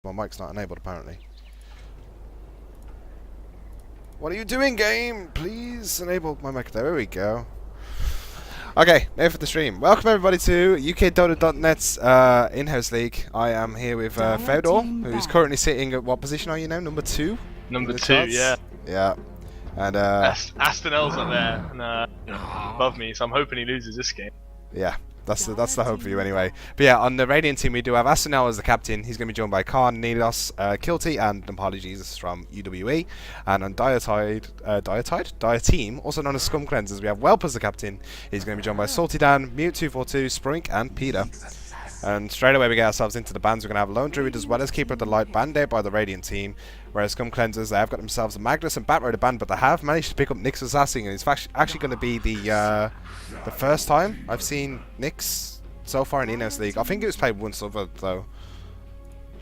My mic's not enabled apparently. What are you doing, game? Please enable my mic. There we go. Okay, now for the stream. Welcome everybody to UKDota.net's in-house league. I am here with Fowdall, who's currently sitting at what position are you now? Number 2? Number 2, yeah. Yeah. And AstonL's up there and above me, so I'm hoping he loses this game. Yeah. That's the hope for you anyway. But yeah, on the Radiant team we do have AstonL as the captain. He's going to be joined by Khan, Nidos, Kilty and Nampali Jesus from UWE. And on Dire team, also known as Scum Cleansers, we have Welp as the captain. He's going to be joined by Salty Dan, Mute242, Sprink and Peter. And straight away we get ourselves into the bans. We're going to have Lone Druid as well as Keeper of the Light banned out by the Radiant team. Whereas Scum Cleansers, they have got themselves a Magnus and Bat Rider banned, but they have managed to pick up Nyx Assassin. And it's actually going to be the first time I've seen Nyx so far in Inhouse League. I think it was played once other though.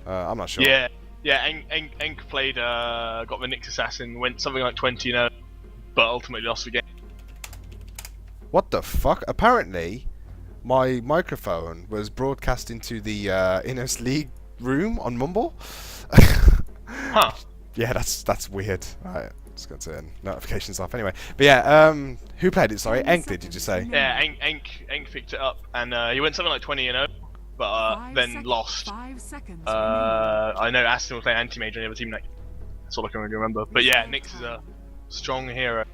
I'm not sure. Yeah, Enk played, got the Nyx Assassin, went something like 20-0, but ultimately lost the game. What the fuck? Apparently, my microphone was broadcast into the Inhouse League room on Mumble. Huh. Yeah, that's weird. Right, just got to turn notifications off anyway. But yeah, who played it? Sorry, Enk did you say? Yeah, Enk picked it up, and he went something like 20-0, but then lost. I know Aston was playing anti-mage on the other team. That's all I can really remember. But yeah, Nyx is a strong hero.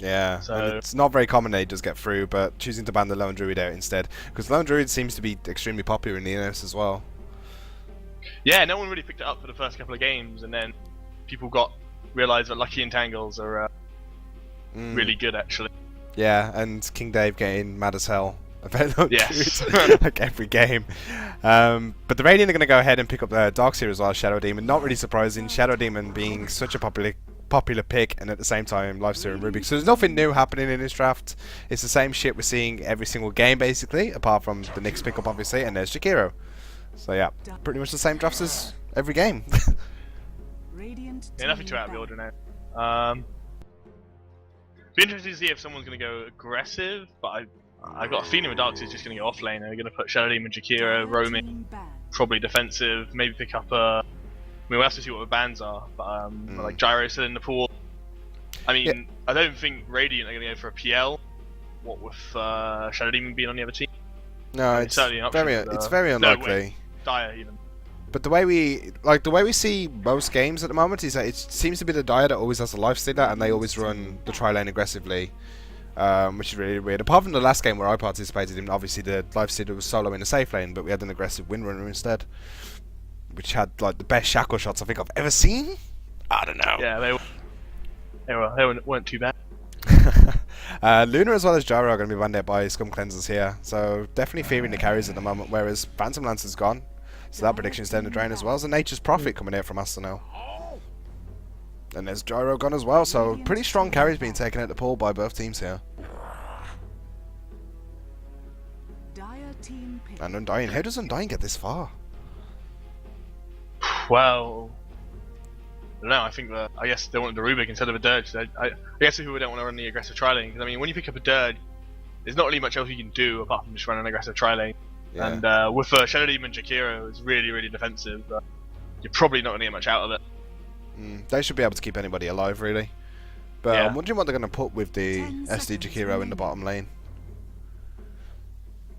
Yeah, so and it's not very common they just get through, but choosing to ban the Lone Druid out instead, because Lone Druid seems to be extremely popular in the Inhouse as well. Yeah, no one really picked it up for the first couple of games, and then people realised that Lucky Entangles are really good actually. Yeah, and King Dave getting mad as hell about Lone Yes. Druid like every game. But the Radiant are going to go ahead and pick up Darkseer as well as Shadow Demon. Not really surprising, Shadow Demon being such a popular pick, and at the same time Lifesteal and Rubik. So there's nothing new happening in this draft. It's the same shit we're seeing every single game basically, apart from the Nyx pickup obviously, and there's Jakiro. So yeah, pretty much the same drafts as every game. Yeah, nothing too out of the order now. Be interesting to see if someone's going to go aggressive, but I've got a feeling with Darkseer's just going to go off lane. They're going to put Shadow Demon, Jakiro, roaming, probably defensive, maybe pick up I mean, we'll have to see what the bans are, but like Gyro still in the pool. I mean, yeah. I don't think Radiant are going to go for a PL. What with Shadow Demon being on the other team? No, it's certainly an option, it's very unlikely. Dire even. But the way we see most games at the moment is that it seems to be the Dire that always has a lifestealer, and they always run the tri lane aggressively, which is really weird. Apart from the last game where I participated in, obviously the lifestealer was solo in the safe lane, but we had an aggressive windrunner instead, which had like the best shackle shots I think I've ever seen. I don't know. Yeah, they weren't too bad. Luna as well as Gyro are going to be banned out by Scum Cleansers here, so definitely fearing the carries at the moment, whereas Phantom Lance is gone, so that prediction is down the drain as well as a Nature's Prophet coming out from AstonL. And there's Gyro gone as well, so pretty strong carries being taken out the pool by both teams here. And Undying, how does Undying get this far? Well, no, I think I guess they wanted the Rubik instead of a Dirge. So I guess people don't want to run the aggressive tri-lane, because I mean, when you pick up a Dirge, there's not really much else you can do apart from just run an aggressive tri-lane. Yeah. And with Shadow Demon Jakiro, it's really defensive. You're probably not going to get much out of it. They should be able to keep anybody alive, really. But yeah. I'm wondering what they're going to put with the SD Jakiro in the bottom lane.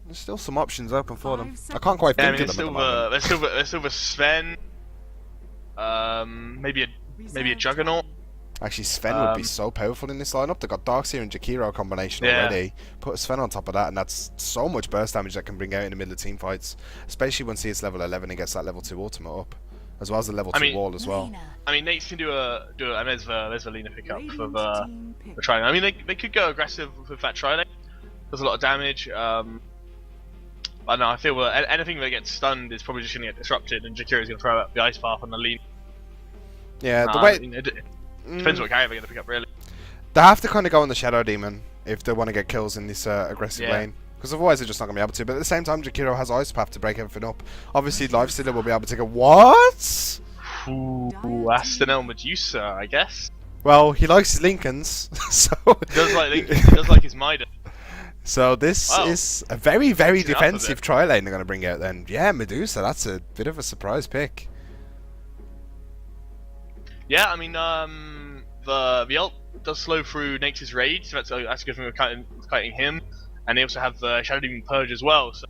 There's still some options open for them. I can't quite think of them at the moment. There's still the Sven. Maybe a Juggernaut. Actually, Sven would be so powerful in this lineup. They've got Darkseer and Jakiro combination already. Put a Sven on top of that, and that's so much burst damage that can bring out in the middle of team fights. Especially once he hits level 11 and gets that level 2 ultimate up, as well as the level 2 wall as well. I mean, Nates can do a and there's the Lina pickup for the tri-lane. I mean, they could go aggressive with that tri-lane. Does a lot of damage. I don't know. I feel anything that gets stunned is probably just going to get disrupted, and Jakiro's going to throw out the ice path on the Lina. Yeah, the way depends what carry they're going to pick up, really. They have to kind of go on the Shadow Demon if they want to get kills in this aggressive lane, because otherwise they're just not going to be able to. But at the same time, Jakiro has Ice Path to break everything up. Obviously, Lifestealer will be able to go. What? Ooh, AstonL Medusa, I guess. Well, he likes his Lincolns, so he does like his Mida. So this is a very defensive tri lane they're going to bring out then. Yeah, Medusa, that's a bit of a surprise pick. Yeah, I mean, the Welp does slow through Nature's Raid, so that's good for kiting him. And they also have the Shadow Demon Purge as well, so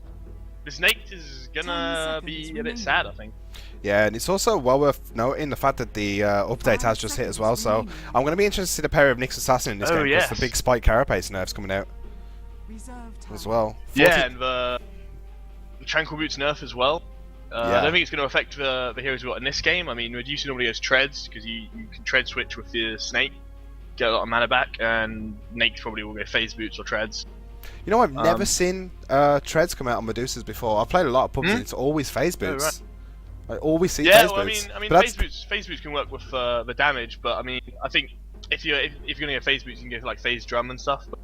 this Nate is gonna be a bit sad, I think. Yeah, and it's also well worth noting the fact that the update has just hit as well, so I'm going to be interested to see the pair of Nyx Assassin in this game, because the big Spike Carapace nerf's coming out as well. Yeah, and the Tranquil Boots nerf as well. I don't think it's going to affect the heroes we've got in this game. I mean, Medusa normally goes treads, because you can tread switch with the snake, get a lot of mana back, and Nate probably will go phase boots or treads. You know, I've never seen treads come out on Medusas before. I've played a lot of pubs and it's always phase boots. Right. I always see phase boots. I mean phase boots can work with the damage, but I mean, I think if you're gonna get phase boots, you can go for like phase drum and stuff. But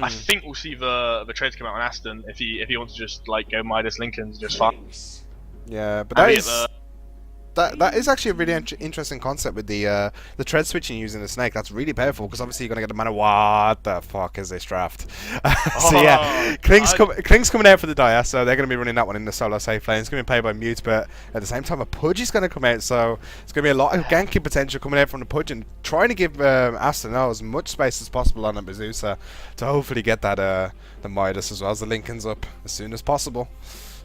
I think we'll see the treads come out on Aston if he wants to just like go Midas Lincoln's just fine. Yeah, but that is actually a really interesting concept with the tread switching using the snake. That's really powerful because obviously you're gonna get the mana. What the fuck is this draft? So yeah, Klink's coming out for the Dire, so they're gonna be running that one in the solo safe lane. It's gonna be played by Mute, but at the same time a Pudge is gonna come out, so it's gonna be a lot of ganking potential coming out from the Pudge and trying to give AstonL as much space as possible on the Medusa to hopefully get that the Midas as well as the Lincolns up as soon as possible.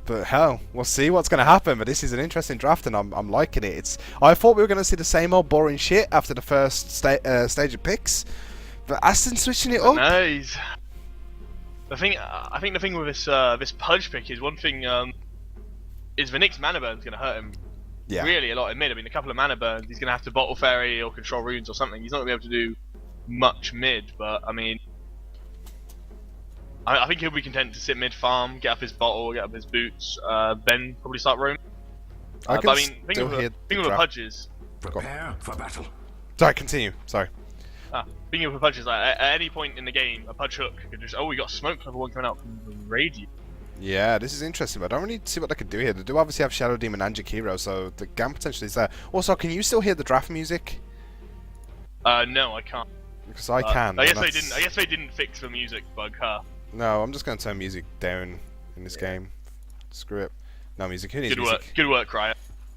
But hell, we'll see what's going to happen. But this is an interesting draft, and I'm liking it. I thought we were going to see the same old boring shit after the first stage of picks, but Aston's switching it up. Nice. I think the thing with this Pudge pick is one thing is the Nyx mana burn's going to hurt him really a lot in mid. I mean, a couple of mana burns, he's going to have to bottle fairy or control runes or something. He's not going to be able to do much mid, but I mean, I think he'll be content to sit mid farm, get up his bottle, get up his boots, then probably start roaming. But I mean, thing with the Pudges. Prepare for battle. Sorry, continue. Sorry. Thinking of the Pudges, like at any point in the game, a Pudge hook could just we got smoke level 1 coming out from the radius. Yeah, this is interesting, but I don't really see what they can do here. They do obviously have Shadow Demon and Jakiro, so the GAM potential is there. Also, can you still hear the draft music? No, I can't. Because I can. I guess they didn't fix the music bug, huh? No, I'm just going to turn music down in this game. Screw it. No music. Who needs music? Good work, Riot.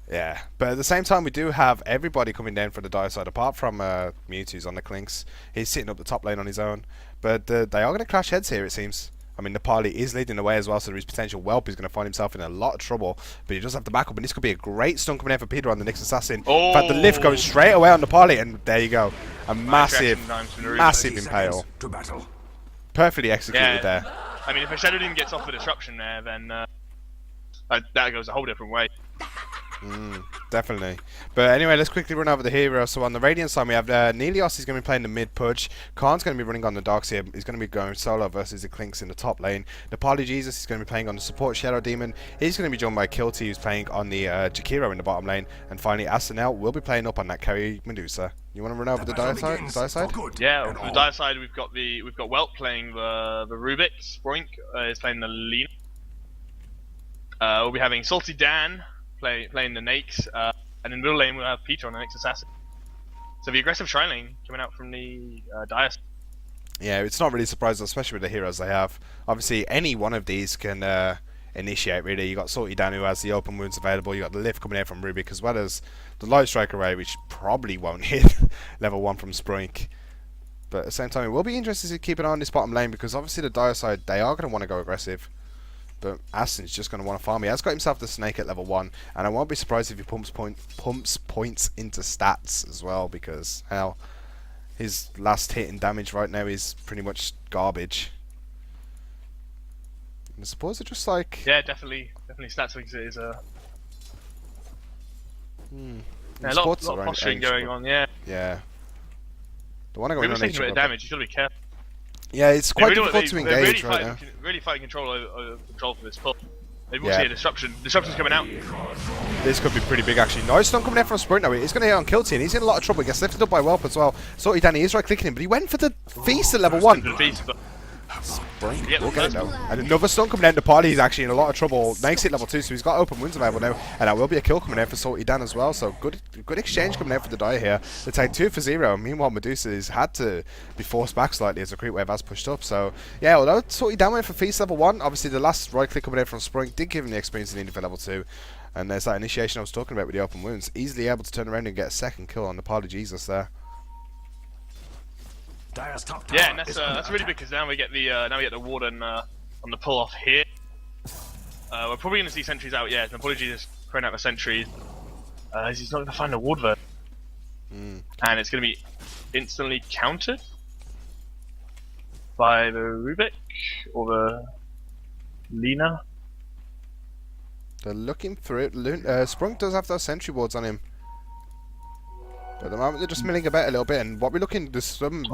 Yeah, but at the same time, we do have everybody coming down for the Dire side, apart from Mewtwo's on the Clinks. He's sitting up the top lane on his own. But they are going to clash heads here, it seems. I mean, the party is leading the way as well, so there is potential. Welp is going to find himself in a lot of trouble, but he does have the backup, and this could be a great stun coming out for Peter on the Nyx Assassin. In fact, the lift goes straight away on the party, and there you go. A massive impale. To battle. Perfectly executed there. I mean, if a Shadow Demon gets off the disruption there, then that goes a whole different way. Definitely. But anyway, let's quickly run over the heroes. So on the Radiant side, we have Nelios is going to be playing the mid Pudge. Khan's going to be running on the Darks here. He's going to be going solo versus the Clinks in the top lane. The Nepali Jesus is going to be playing on the support Shadow Demon. He's going to be joined by Kilty, who's playing on the Jakiro in the bottom lane. And finally, AstonL will be playing up on that carry Medusa. You want to run over the Dire side? Yeah, on the Dire side, we've got Welp playing the Rubik. Sproink is playing the Lean. We'll be having Salty Dan playing the Nakes, and in the middle lane we'll have Peter on the Nyx Assassin. So the aggressive Shrine lane coming out from the Dire. Yeah, it's not really surprising, especially with the heroes they have. Obviously, any one of these can initiate, really. You got Salty Dan, who has the open wounds available. You got the lift coming out from Rubik, as well as the Light Strike array, which probably won't hit level 1 from Sproink. But at the same time, it will be interesting to keep an eye on this bottom lane, because obviously the Dire side, they are going to want to go aggressive. But Aston's just going to want to farm. He has got himself the Snake at level 1, and I won't be surprised if he pumps points into stats as well, because, hell, his last hit in damage right now is pretty much garbage. And I suppose it's just like... Yeah, definitely stats is a... Yeah, a lot of posturing going on, yeah. Yeah. The one I got taking a bit of damage, you've got to be careful. Yeah, it's quite difficult to engage right now. Really fighting control for this pull. Maybe we'll see a disruption. Disruption's coming out. This could be pretty big, actually. Nice stun coming out from Sprint now. He's going to hit on Kilty, and he's in a lot of trouble. He gets lifted up by Welp as well. Salty Danny is right clicking him, but he went for the Feast at level 1. We'll get it though. And another stun coming out in the party. He's actually in a lot of trouble. Makes it level 2, so he's got open wounds available now. And that will be a kill coming out for Salty Dan as well. So good exchange coming out for the Dire here. They take 2 for 0. Meanwhile, Medusa has had to be forced back slightly as the creep wave has pushed up. So yeah, although Salty Dan went for Feast level 1, obviously the last right click coming out from Spring did give him the experience he needed for level 2. And there's that initiation I was talking about with the open wounds. Easily able to turn around and get a second kill on the Pile of Jesus there. Yeah, and that's really big because now we get the Warden on the pull off here. We're probably going to see sentries out. Yeah, apologies, just throwing out the sentries. He's not going to find a ward though, and it's going to be instantly countered by the Rubik or the Lina. They're looking through it. Sprunk does have those sentry wards on him. But at the moment they're just milling about a little bit, and what we're looking, there's some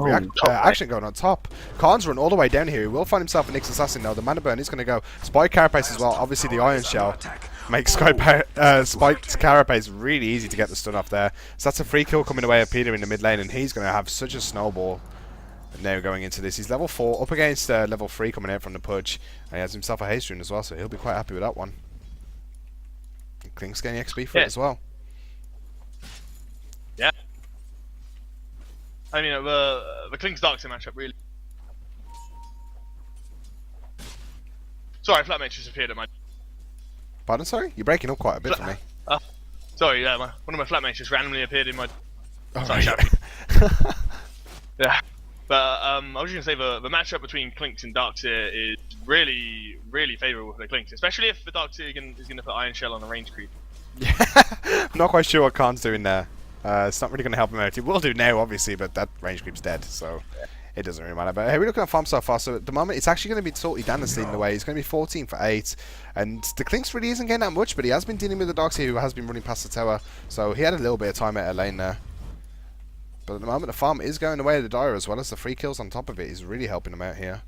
action going on top. Khan's run all the way down here. He will find himself a Nyx Assassin now. The Mana Burn is going to go. Spike Carapace as well. Obviously the Iron Shell makes Spiked Carapace really easy to get the stun off there. So that's a free kill coming away of Peter in the mid lane, and he's going to have such a snowball now going into this. He's level 4 up against level 3 coming out from the Pudge, and he has himself a haste rune as well, so he'll be quite happy with that one. And Klink's getting XP for it as well. Yeah. I mean, the Klink's Darkseer matchup really. Sorry, Flatmate just appeared at my. Pardon, sorry? You're breaking up quite a bit for me. Sorry, yeah, one of my flatmates just randomly appeared in my. Oh, sorry, right. Yeah, but I was just gonna say the matchup between Klinks and Darkseer is really, really favourable for the Klinks, especially if the Darkseer is gonna put Iron Shell on a range creep. Yeah, I'm not quite sure what Khan's doing there. It's not really going to help him out. He will do now, obviously, but that range creep's dead, so it doesn't really matter. But hey, we're looking at farm so far. So at the moment, it's actually going to be Salty Dan that's leading the way. He's going to be 14 for 8, and the Klinks really isn't getting that much, but he has been dealing with the Darkseer, who has been running past the tower, so he had a little bit of time out of lane there. But at the moment, the farm is going the way of the Dire, as well as the free kills on top of it is really helping him out here.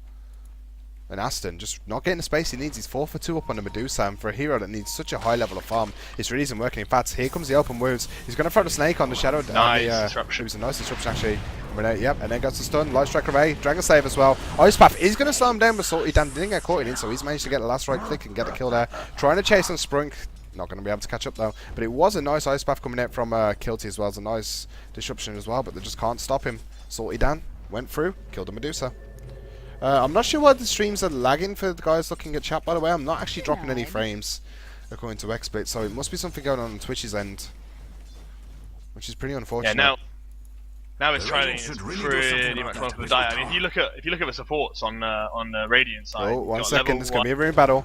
And Aston just not getting the space he needs. He's 4 for 2 up on the Medusa, and for a hero that needs such a high level of farm, it really isn't working. In fact, here comes the open wounds. He's going to throw the snake on the Shadow. Nice disruption. It was a nice disruption, actually. Yep, and then gets the stun. Light Strike away. Dragon Slave as well. Ice Path is going to slow him down, but Salty Dan didn't get caught in it, so he's managed to get the last right click and get the kill there. Trying to chase on Sprunk. Not going to be able to catch up, though. But it was a nice Ice Path coming out from Kilty as well. It's a nice disruption as well, but they just can't stop him. Salty Dan went through, killed the Medusa. I'm not sure why the streams are lagging for the guys looking at chat, by the way. I'm not actually dropping any frames according to XSplit, so it must be something going on Twitch's end, which is pretty unfortunate. Yeah, now it's trying to pretty much well for the Dire. I mean, if you look at the supports on the Radiant side. Oh, 1 second, there's going to be a rune battle.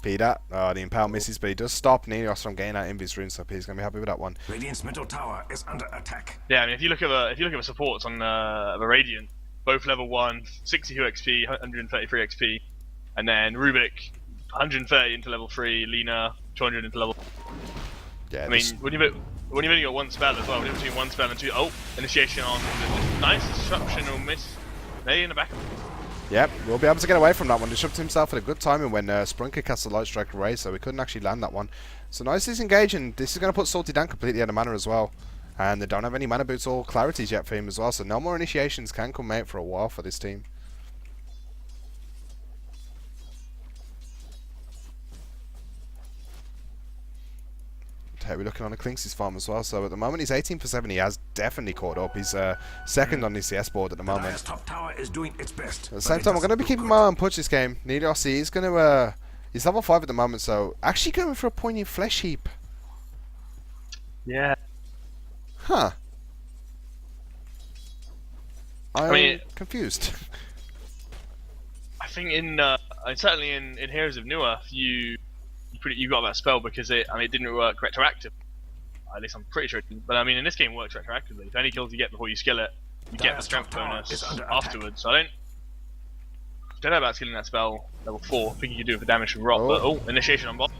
Peter, the Impale misses, but he does stop Neos from getting that Invis rune, so Peter's going to be happy with that one. Radiant's middle tower is under attack. Yeah, I mean, if you look at the supports on the Radiant. Both level 1, 62 XP, 133 XP, and then Rubik, 130 into level 3, Lina, 200 into level. Yeah. I mean, when you've only got one spell as well, when you're between one spell and two. Oh, initiation on. Nice disruption or miss. There in the back. Yep, we'll be able to get away from that one. Disrupted himself at a good timing when Sprunker cast the Light Strike away, so we couldn't actually land that one. So nice disengage, and this is going to put Salty Dan completely out of mana as well. And they don't have any mana boots or clarities yet for him as well, so no more initiations can come out for a while for this team. Okay, we're looking on a Klinks' farm as well, so at the moment he's 18 for 7, he has definitely caught up. He's second on the CS board at the moment. The top tower is doing its best. At the same time, we're going to be keeping my eye on Pudge this game. Neos, he's going to, he's level 5 at the moment, so actually going for a poignant flesh heap. Yeah. Huh. I'm confused. I think certainly in Heroes of Newerth, you got that spell because it didn't work retroactive. At least I'm pretty sure it didn't. But I mean, in this game, it works retroactively. If any kills you get before you skill it, you get the strength bonus afterwards. So I don't know about skilling that spell level 4. I think you can do it for damage from Rot. But initiation on bot.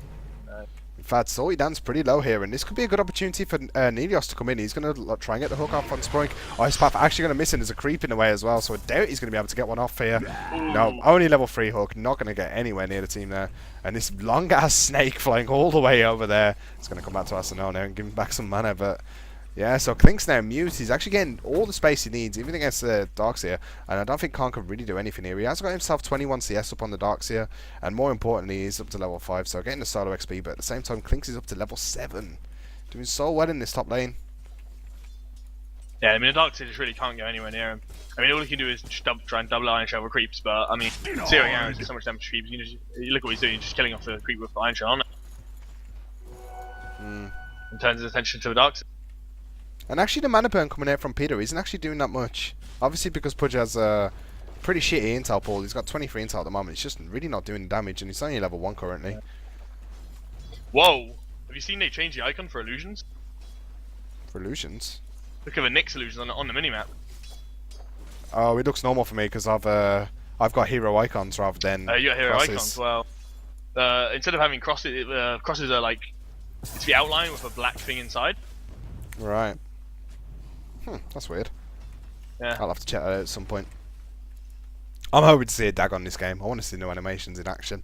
In fact, Salty Dan's pretty low here, and this could be a good opportunity for Nelios to come in. He's going to try and get the hook off on Sprunk. Ice Path actually going to miss him. There's a creep in the way as well, so I doubt he's going to be able to get one off here. No, only level 3 hook. Not going to get anywhere near the team there. And this long-ass snake flying all the way over there. It's going to come back to AstonL now and give him back some mana, but... Yeah, so Klink's now mute. He's actually getting all the space he needs, even against the Darkseer. And I don't think Khan can really do anything here. He has got himself 21 CS up on the Darkseer. And more importantly, he's up to level 5. So getting the solo XP. But at the same time, Klinks is up to level 7. Doing so well in this top lane. Yeah, I mean, the Darkseer just really can't go anywhere near him. I mean, all he can do is just try and double Iron Shell with creeps. But, I mean, zeroing arrows is so much damage to creeps. You look at what he's doing. He's just killing off the creep with the Iron Shell on it. and turns his attention to the dark side. And actually, the mana burn coming out from Peter isn't actually doing that much. Obviously, because Pudge has a pretty shitty intel pool. He's got 23 intel at the moment. It's just really not doing damage, and he's only level 1 currently. Whoa! Have you seen they changed the icon for illusions? For illusions? Look at the Nyx illusions on the minimap. Oh, it looks normal for me because I've got hero icons rather than You got hero crosses. icons. Well, instead of having crosses, crosses are like it's the outline with a black thing inside. Right. That's weird. Yeah. I'll have to check that out at some point. I'm hoping to see a Dagon this game. I want to see new animations in action.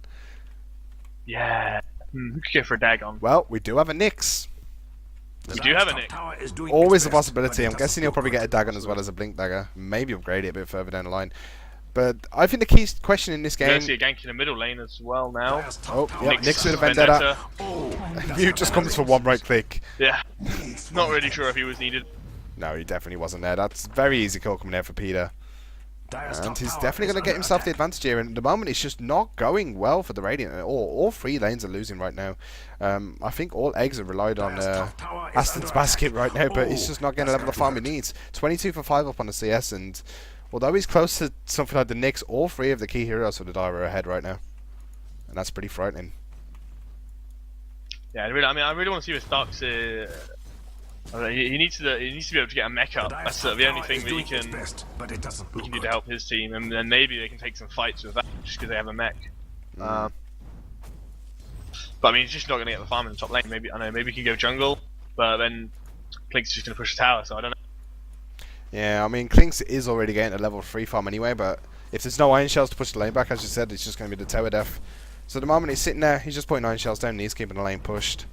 Yeah. We could go for a Dagon. Well, we do have a Nyx. We do have a Nyx. Tower is doing Always its a best, possibility. but it I'm guessing doesn't he'll look probably like get a it Dagon will. as well as a Blink Dagger. Maybe upgrade it a bit further down the line. But I think the key question in this You're game... gonna see a gank in the middle lane as well now. Dire's top Oh, tower yeah, is Nyx with a under Vendetta. attack. Mew just comes for one right click. Yeah. Not really sure if he was needed. No, he definitely wasn't there. That's very easy kill coming out for Peter. Dire's And top he's tower definitely is going to get under himself the attack. advantage here. And at the moment, it's just not going well for the Radiant. All 3 lanes are losing right now. I think all eggs are relied on Dire's top tower is Aston's under basket attack. right now, but he's just not getting the That's level of gonna farm he hurt. needs. 22 for 5 up on the CS, and although he's close to something like the Nyx, all 3 of the key heroes for the Dire are ahead right now. And that's pretty frightening. Yeah, I really want to see this Dark's. He needs to be able to get a mech up. Dire's That's top the only tower thing is that he doing its can best, but it doesn't look do to good. help his team, and then maybe they can take some fights with that just because they have a mech. But I mean, he's just not going to get the farm in the top lane. Maybe maybe he can go jungle, but then Klink's just going to push the tower. So I don't know. Yeah, I mean, Klinks is already getting a level 3 farm anyway, but if there's no Iron Shells to push the lane back, as you said, it's just going to be the tower death. So at the moment he's sitting there, he's just putting Iron Shells down and he's keeping the lane pushed.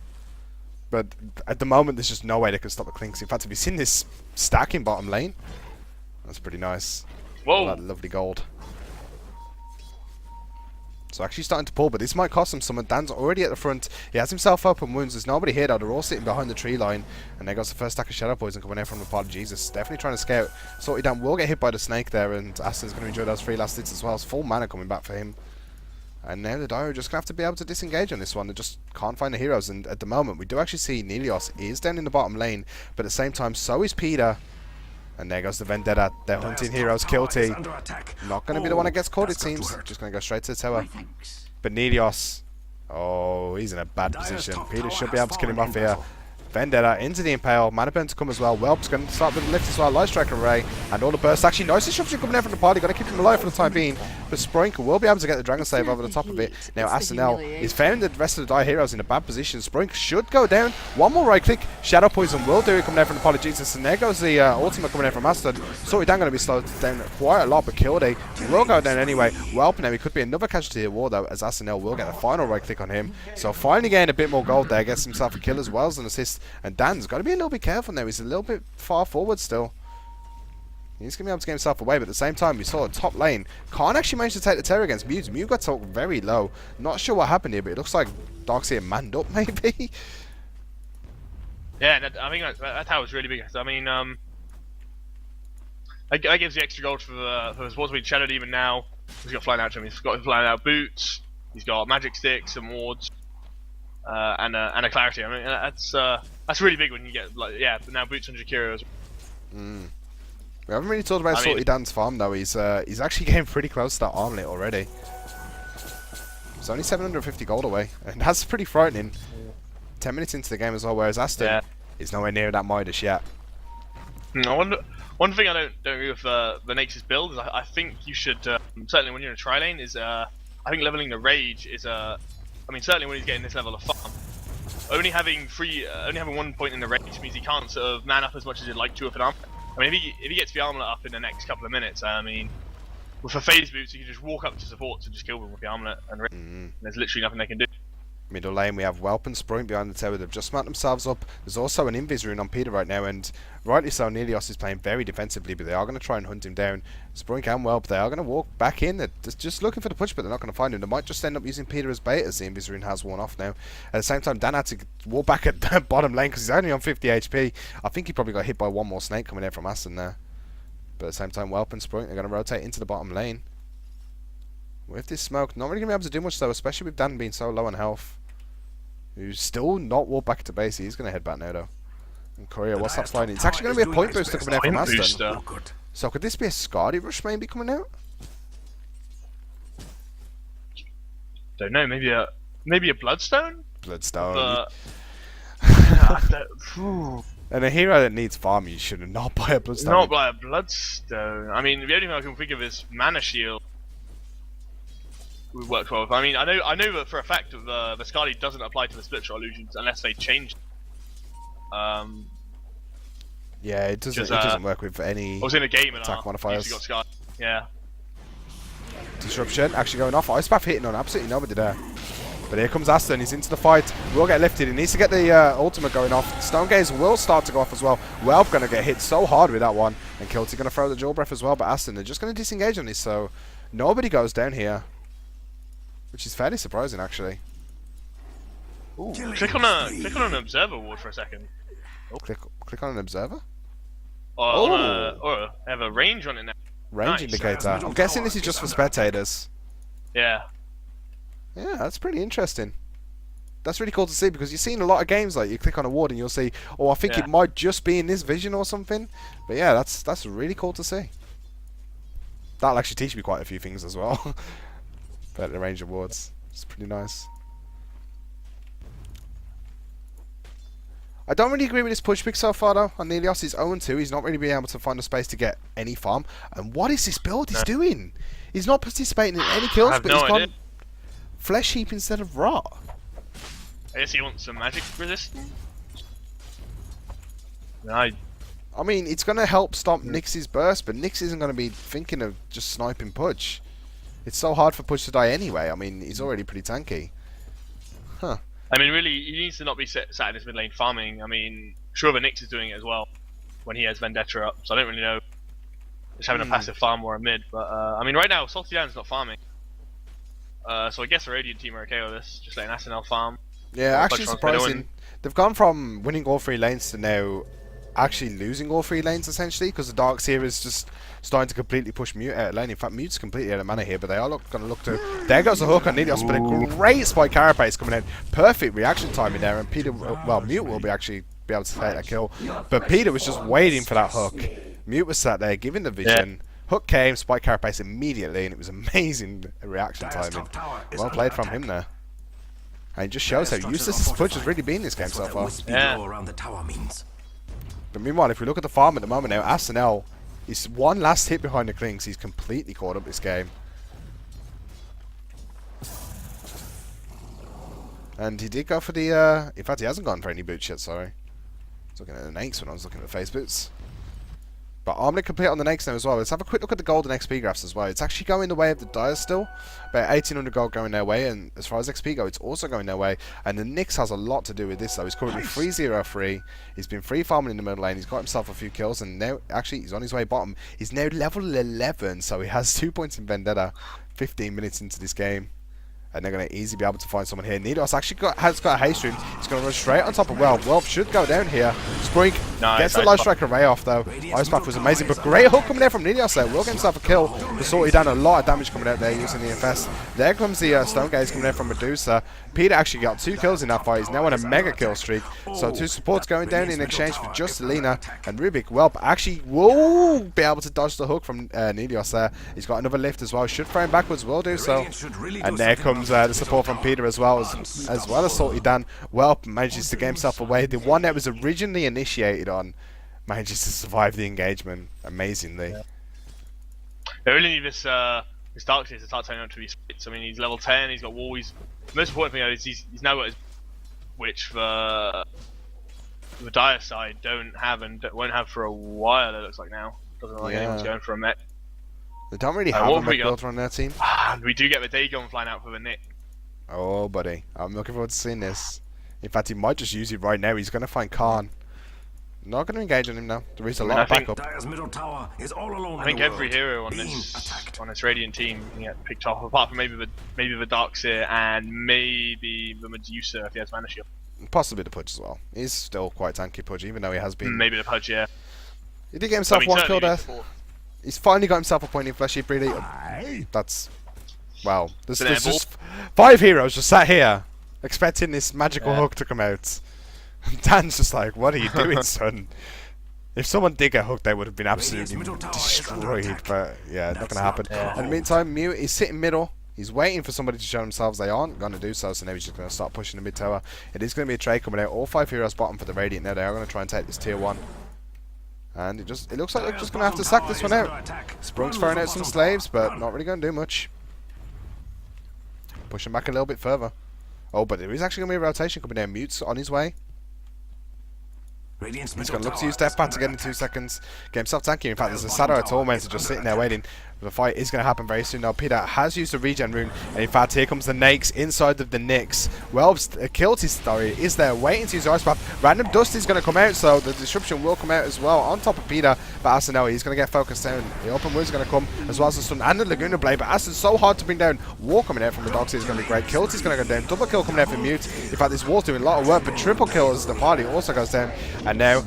But at the moment, there's just no way they can stop the Klinks. In fact, have you seen this stack in bottom lane? That's pretty nice. Whoa! All that lovely gold. So actually starting to pull, but this might cost him some. Dan's already at the front. He has himself up on wounds. There's nobody here though. They're all sitting behind the tree line. And there goes the first stack of Shadow Poison coming in from the part of Jesus. Definitely trying to scout. Salty Dan will get hit by the snake there, and Aston's going to enjoy those 3 last hits as well. It's full mana coming back for him. And now the Dire are just going to have to be able to disengage on this one. They just can't find the heroes. And at the moment, we do actually see Nelios is down in the bottom lane. But at the same time, so is Peter. And there goes the Vendetta. They're hunting heroes. Kilty. Not going to be the one that gets caught, it seems. Just going to go straight to the tower. But Nelios. Oh, he's in a bad position. Peter should be able to kill him off here. Vendetta into the Impale. Mana burn to come as well. Welp's going to start with the lift as well. Light Strike Array. And all the bursts. Actually, nice disruption coming out from the party. Got to keep him alive for the time being. But Sproink will be able to get the Dragon Save over the top of it. Now, AstonL is found the rest of the Dire heroes in a bad position. Sproink should go down. One more right click. Shadow Poison will do it coming out from the Polygesis. And there goes the ultimate coming out from Aston. Sorry, Dan going to be slowed down quite a lot. But Kilday will go down anyway. Welp now, he could be another casualty of war though, as AstonL will get a final right click on him. So finally getting a bit more gold there. Gets himself a kill as well as an assist. And Dan's got to be a little bit careful now. He's a little bit far forward still. He's going to be able to get himself away, but at the same time, we saw a top lane. Can't actually manage to take the terror against Mew. Mew got talked very low. Not sure what happened here, but it looks like Darkseer manned up, maybe. Yeah, I think that tower's really big. I mean, that gives the extra gold for his War Speed Shadow Demon now. He's got flying out to him. He's got flying out boots. He's got magic sticks and wards, and a clarity. I mean, that's really big when you get like but now boots and Jakiro as well. We haven't really talked about Salty Dan's farm though. He's actually getting pretty close to that armlet already. It's only 750 gold away, and that's pretty frightening. 10 minutes into the game as well, whereas Aston is nowhere near that Midas yet. I wonder. One thing I don't agree with the Nyx's build is I think you should certainly when you're in a tri lane is I think leveling the rage is I mean certainly when he's getting this level of farm, only having 1 point in the rage means he can't sort of man up as much as he'd like to with an armlet. I mean if he gets the armlet up in the next couple of minutes, I mean with a phase boots you can just walk up to support to just kill them with the armlet and there's literally nothing they can do. Middle lane, we have Welp and Sproink behind the tower. They've just smacked themselves up. There's also an Invis rune on Peter right now, and rightly so, Nelios is playing very defensively, but they are going to try and hunt him down. Sproink and Welp, they are going to walk back in. They're just looking for the push, but they're not going to find him. They might just end up using Peter as bait, as the Invis rune has worn off now. At the same time, Dan had to walk back at the bottom lane, because he's only on 50 HP. I think he probably got hit by one more snake coming out from Aston there. But at the same time, Welp and Sproink, they're going to rotate into the bottom lane. With this smoke, not really going to be able to do much though, especially with Dan being so low on health. who's still not walked back to base. He's going to head back now, though. And Courier, what's up sliding? It's actually going to be a point booster coming out from Point Aston. booster. Good. So could this be a Scardy Rush maybe coming out? Don't know. Maybe a Bloodstone. Bloodstone. But And a hero that needs farm, you should not buy a Bloodstone. not by a Bloodstone. I mean, the only thing I can think of is Mana Shield. Would work well. I mean, I know that for a fact that the Scardy doesn't apply to the split shot illusions unless they change. Yeah, it doesn't work with any I was in a game and attack I modifiers. got Scardy. Yeah. Disruption actually going off. Ice Path hitting on absolutely nobody there. But here comes Aston. He's into the fight. Will get lifted. He needs to get the ultimate going off. Stone Gaze will start to go off as well. Welp going to get hit so hard with that one. And Kilty going to throw the Jaw Breath as well. But Aston, they're just going to disengage on this. So nobody goes down here. Which is fairly surprising, actually. Ooh. Click on an observer ward for a second. Click on an observer? Or have a range on it now. Range Nice. indicator. I'm guessing this is just for spectators. Yeah. Yeah, that's pretty interesting. That's really cool to see because you've seen a lot of games like you click on a ward and you'll see, oh, I think Yeah. it might just be in this vision or something. But yeah, that's really cool to see. That'll actually teach me quite a few things as well. But the range of wards, it's pretty nice. I don't really agree with this push pick so far though. On Nelios, he's 0-2. He's not really being able to find a space to get any farm. And what is this build he's doing? He's not participating in any kills, have but no he's idea. gone Flesh Heap instead of Rot. I guess he wants some magic resistance. No, I mean, it's going to help stop Nyx's burst, but Nyx isn't going to be thinking of just sniping Pudge. It's so hard for Pudge to die anyway. I mean, he's already pretty tanky. Huh. I mean, really, he needs to not be sat in his mid lane farming. I mean, sure, the Nyx is doing it as well when he has Vendetta up, so I don't really know. Just having a passive farm or a mid, but I mean, right now, Salty Dan's not farming. So I guess the Radiant team are okay with this, just letting AstonL farm. Yeah, actually surprising. They've gone from winning all 3 lanes to now actually losing all 3 lanes essentially because the Darkseer is just starting to completely push Mute out of lane. In fact, Mute's completely out of mana here, but they are going to look to... There goes the hook on Nelios, but a great spike carapace coming in. Perfect reaction timing there, and Peter... Well, Mute will be able to take that kill, but Peter was just waiting for that hook. Mute was sat there giving the vision. Yeah. Hook came, spike carapace immediately, and it was amazing reaction timing. Well played from him there. And it just shows how useless this Pudge has really been this game so far. Yeah. Around the tower means. But meanwhile, if we look at the farm at the moment now, AstonL is one last hit behind the Klings. He's completely caught up this game. And he did go for the... in fact, he hasn't gone for any boots yet, sorry. I was looking at the Nakes when I was looking at the face boots. But I'm going to complete on the Nakes now as well. Let's have a quick look at the golden XP graphs as well. It's actually going the way of the Dire still. About 1800 gold going their way. And as far as XP go, it's also going their way. And the Nyx has a lot to do with this though. He's currently 3-0-3. He's been free farming in the middle lane. He's got himself a few kills. And now, actually, he's on his way bottom. He's now level 11. So he has 2 points in Vendetta. 15 minutes into this game. And they're going to easily be able to find someone here. Nelios actually has got a haste stream. He's going to run straight on top of Welp. Welp should go down here. Sprink gets the Life Strike Array off though. Ice Path was amazing, but great hook coming out from Nelios there. Will get himself a kill. The Sortie down a lot of damage coming out there using the Infest. There comes the Stone Gaze coming out from Medusa. Peter actually got 2 kills in that fight. He's now on a mega kill streak. So 2 supports going down in exchange for just Lena and Rubik. Welp actually will be able to dodge the hook from Nelios there. He's got another lift as well. Should throw him backwards, will do so. And there comes the support from Peter as well as Salty Dan. Welp manages to get himself away. The one that was originally initiated on manages to survive the engagement amazingly. Yeah. They really need this Darkseer to start turning out to be splits. I mean, he's level 10, he's got wall. The most important thing though is he's now got his, which the Dire side don't have and won't have for a while. It looks like now. Doesn't look like anyone's going for a mech. They don't really have a mech builder on their team. We do get the Dagon flying out for the Nick. Oh, buddy. I'm looking forward to seeing this. In fact, he might just use it right now. He's going to find Khan. Not going to engage on him now. There is a lot of backup. Dire's middle tower is all alone. I think every hero on this Radiant team can get picked off, apart from maybe the Darkseer and maybe the Medusa if he has Mana Shield. Possibly the Pudge as well. He's still quite tanky Pudge, even though he has been... Maybe the Pudge, yeah. He did get himself one kill there. He's finally got himself a point in Flesh Heap, really. That's... Wow. There's just 5 heroes just sat here. expecting this magical hook to come out. And Dan's just like, what are you doing, son? If someone did get hooked, they would have been absolutely destroyed. But yeah, not going to happen. In the meantime, Mute is sitting middle. He's waiting for somebody to show themselves. They aren't going to do so, so now he's just going to start pushing the mid tower. It is going to be a trade coming out. All 5 heroes bottom for the Radiant now. They are going to try and take this tier 1. And it looks like they're just going to have to sack this one out. Sprunk's throwing out some slaves, but not really going to do much. Pushing back a little bit further. Oh, but there is actually going to be a rotation coming down. Mute's on his way. He's going to look to use Death Bat to get in 2 seconds. Get himself tanky. In fact, there's a Shadow Tormentor just sitting there waiting. The fight is going to happen very soon now. Peter has used the regen rune, and in fact, here comes the Nakes inside of the Nyx. Welp's Kilty story is there, waiting to use Ice Path. Random Dust is going to come out, so the disruption will come out as well on top of Peter. But AstonL, he's going to get focused down. The Open Wound is going to come, as well as the Stun and the Laguna Blade. But Aston's so hard to bring down. War coming out from the Dogs is going to be great. Kilty's going to go down. Double kill coming out from Mute. In fact, this War's doing a lot of work, but triple kill as the party also goes down. And now,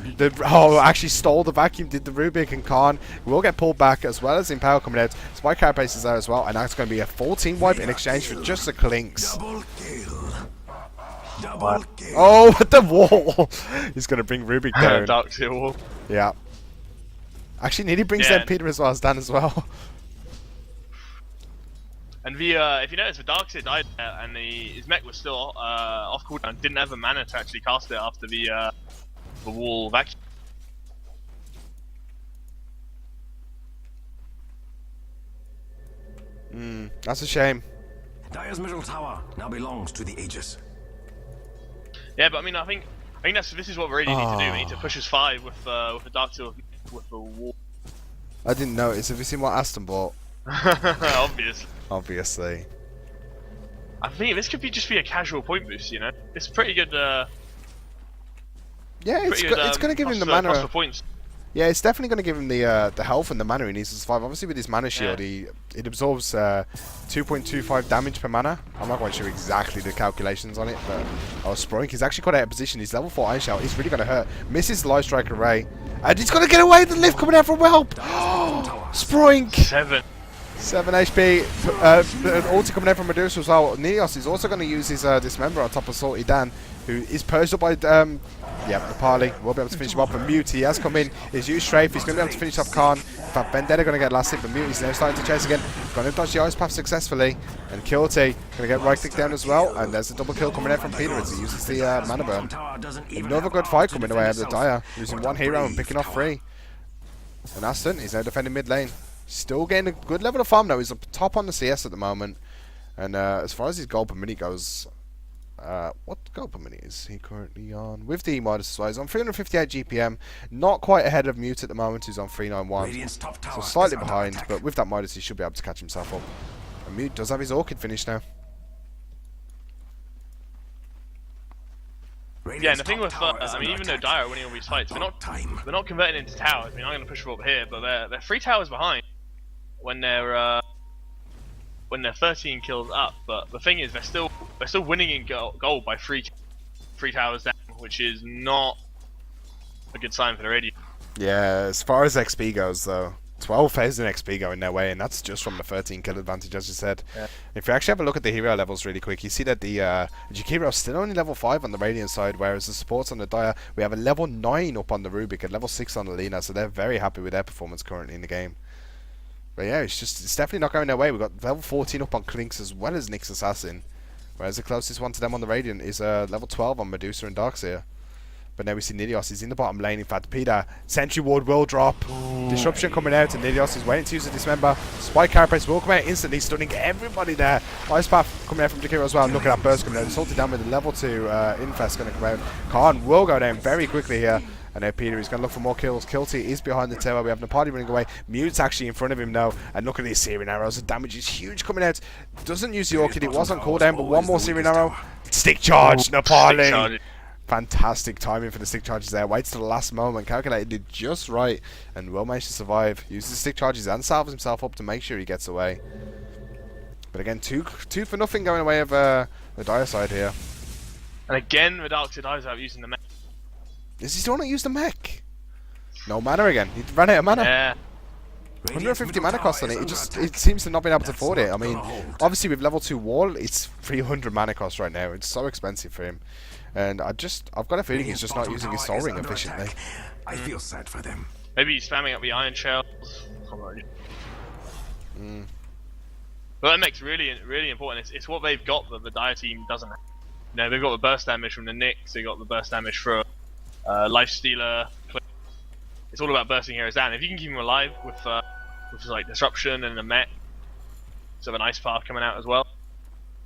actually stole the vacuum, did the Rubik, and Khan will get pulled back, as well as Empower coming out. Spike Carapace is there as well, and that's going to be a full team wipe in exchange for just the Clinks. Double kill. Oh, at the wall! He's going to bring Rubik down. Dark Tier wall. Yeah. Actually, nearly brings down Peter as well as Dan as well. And if you notice, the Darkseer died there, and his mech was still off cooldown. Didn't have the mana to actually cast it after the wall vacuum. That's a shame. Dire's middle tower now belongs to the Aegis. Yeah, but I think this is what we really need to do. We need to push us 5 with the Darkseer with the wall. I didn't notice. Have you seen what Aston bought? Obviously. Obviously. I think this could just be a casual point boost, you know? It's pretty good. Yeah, it's going to give him the mana. Cost for points. Yeah, it's definitely going to give him the health and the mana he needs to survive. Obviously, with his mana shield, it absorbs 2.25 damage per mana. I'm not quite sure exactly the calculations on it, but Sprunk is actually quite out of position. He's level 4 Iron Shout. He's really going to hurt. Misses the Light Strike Array, and he's going to get away. The lift coming out from Welp. Sprunk. 7 HP. An ulti coming out from Medusa as well. Neos is also going to use his Dismember on top of Salty Dan, who is posed up by the parley. Will be able to finish him off. And Mute, he has come in. He's used Strafe. He's going to be able to finish off Khan. In fact, Vendetta going to get last hit, but Mute is now starting to chase again. Going to dodge the Ice Path successfully. And Kilty going to get right click down as well. And there's a double kill coming out from Peter as he uses the mana burn. Another good fight coming away out of the Dire. Using 1 hero and picking off 3. And Aston, he's now defending mid lane. Still getting a good level of farm now. He's up top on the CS at the moment. And as far as his gold per minute goes, what gold per minute is he currently on? With the modus as well, he's on 358 GPM. Not quite ahead of Mute at the moment, who's on 391. So slightly behind, but with that modus he should be able to catch himself up. And Mute does have his Orchid finish now. Yeah, and the thing with, even though Dire are winning all these fights, they're not converting into towers. I'm going to push them up here, but they're 3 towers behind when they're 13 kills up. But the thing is, they're still winning in gold by 3 towers down, which is not a good sign for the Radiant. Yeah, as far as XP goes, though, 12,000 XP going their way, and that's just from the 13 kill advantage, as you said. Yeah. If you actually have a look at the hero levels really quick, you see that the Jakiro is still only level 5 on the Radiant side, whereas the supports on the Dire, we have a level 9 up on the Rubik and level 6 on the Lina, so they're very happy with their performance currently in the game. But yeah, it's definitely not going their way. We've got level 14 up on Clinks as well as Nyx Assassin, whereas the closest one to them on the Radiant is level 12 on Medusa and Darkseer. But now we see Nidios is in the bottom lane. In fact, Peter, Sentry Ward will drop. Disruption coming out, and Nidios is waiting to use the Dismember. Spike Carapace will come out instantly, stunning everybody there. Ice Path coming out from Jakiro as well. Look at that burst coming out. Salted down with the level 2 Infest going to come out. Khan will go down very quickly here. And now Peter is going to look for more kills. Kilty is behind the tower. We have Napadi running away. Mute's actually in front of him now. And look at these Searing Arrows. The damage is huge coming out. Doesn't use the Orchid. It was on cooldown, but one more Searing Arrow. Stick charge, Napadi. Fantastic timing for the stick charges there. Waits to the last moment. Calculated it just right. And will manage to survive. Uses the stick charges and salves himself up to make sure he gets away. But again, two for nothing going away of the Dire side here. And again, the Darkseer dies out using the mech. Is he still not use the mech? No mana again. He ran out of mana. Yeah. 150 mana cost on it. It seems to not be able to afford it. I mean, obviously with level 2 wall, it's 300 mana cost right now. It's so expensive for him, and I've got a feeling he's just not using his soul ring efficiently. I feel sad for them. Maybe he's spamming up the iron shells. But that makes really important. It's what they've got that the Dire team doesn't have. You know, they've got the burst damage from the Nyx, they've got the burst damage from Lifestealer. It's all about bursting heroes down. If you can keep them alive with like disruption and a mech, so an ice path coming out as well.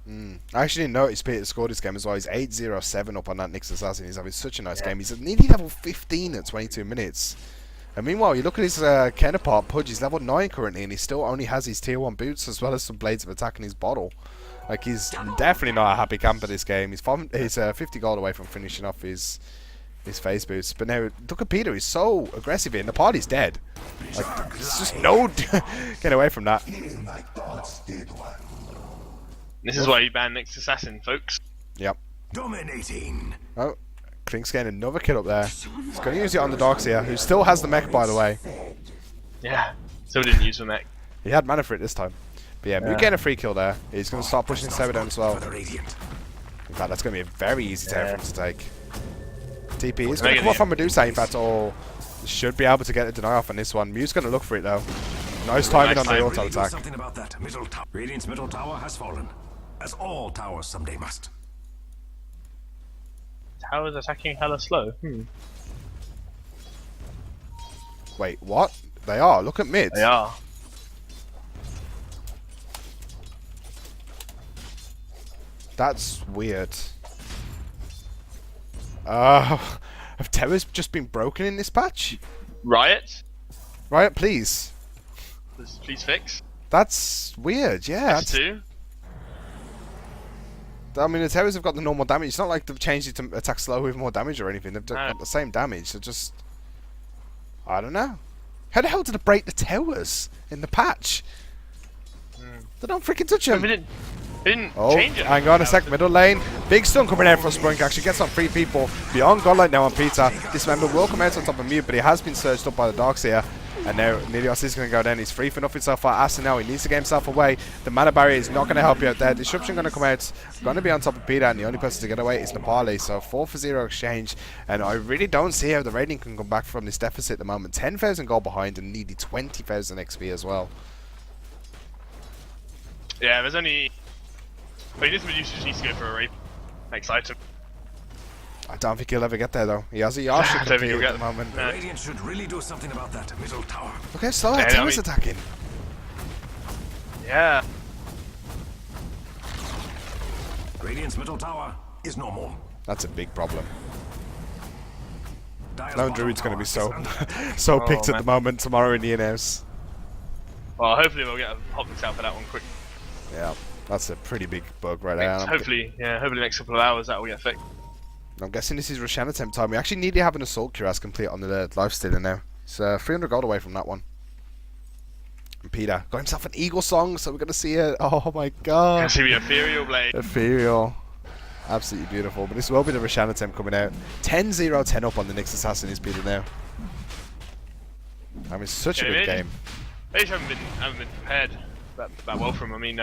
I actually didn't notice Peter scored this game as well. He's 8-0-7 up on that Nyx Assassin. He's having such a nice game. He's nearly level 15 at 22 minutes. And meanwhile, you look at his counterpart, Pudge. He's level 9 currently, and he still only has his tier 1 boots as well as some blades of attack in his bottle. Like, he's definitely not a happy camper this game. He's 50 gold away from finishing off his phase boots. But now, look at Peter. He's so aggressive here, and the party's dead. Like, there's just no getting away from that. This is why you ban Nyx Assassin, folks. Yep. Dominating. Oh, Klink's getting another kill up there. He's going to use it on the Darkseer, who still has the mech, by the way. Yeah, still didn't use the mech. He had mana for it this time. But yeah, Mew getting a free kill there. He's going to start pushing Saber down as well. In fact, that's going to be a very easy tower for him to take. TP is going to come off from Medusa, in fact, or should be able to get a deny off on this one. Mew's going to look for it though. Nice timing on the auto attack. Something about that. Radiant's middle tower has fallen, as all towers someday must. Towers attacking hella slow. Wait, what? They are. Look at mid. They are. That's weird. Have towers just been broken in this patch? Riot? Riot, please. Please fix. That's weird, yeah. S2? I mean, the towers have got the normal damage. It's not like they've changed it to attack slow with more damage or anything. They've got the same damage, so just... I don't know. How the hell did it break the towers in the patch? They don't freaking touch them. They didn't change it. Hang on a sec, middle lane. Big stun coming out from Sprunk. Actually gets on 3 people. Beyond Godlight now on Peter. This member will come out on top of Mew, but he has been surged up by the Darkseer. And now Nilios is going to go down. He's free for nothing so far. AstonL, he needs to get himself away. The mana barrier is not going to help you out there. Disruption going to come out. Going to be on top of Peter, and the only person to get away is Nepali. So 4-for-0 exchange. And I really don't see how the rating can come back from this deficit at the moment. 10,000 gold behind and nearly 20,000 XP as well. Yeah, there's only... I mean, this Medusa just needs to go for a rape. Next item. I don't think he'll ever get there though. He has a Yasha I don't think he'll get at the moment. The Radiant should really do something about that middle tower. Look how slow that tower's attacking. Yeah. Radiant's middle tower is normal. That's a big problem. Dire's Lone bottom Druid's going to tower be is so picked at the moment tomorrow in the Inhouse. Well, hopefully we'll get a Hopkins out for that one quick. Yeah, that's a pretty big bug right there. Hopefully next couple of hours that will get fixed. I'm guessing this is Roshan attempt time. We actually need to have an Assault Cuirass complete on the Lifestealer now. It's 300 gold away from that one. And Peter got himself an Eagle Song, so we're going to see it. Oh my god. Gonna see the Ethereal Blade. Ethereal. Absolutely beautiful. But this will be the Roshan attempt coming out. 10-0-10 up on the Nyx Assassin is Peter now. I mean, such a good game. They just haven't been prepared that well from him. I mean,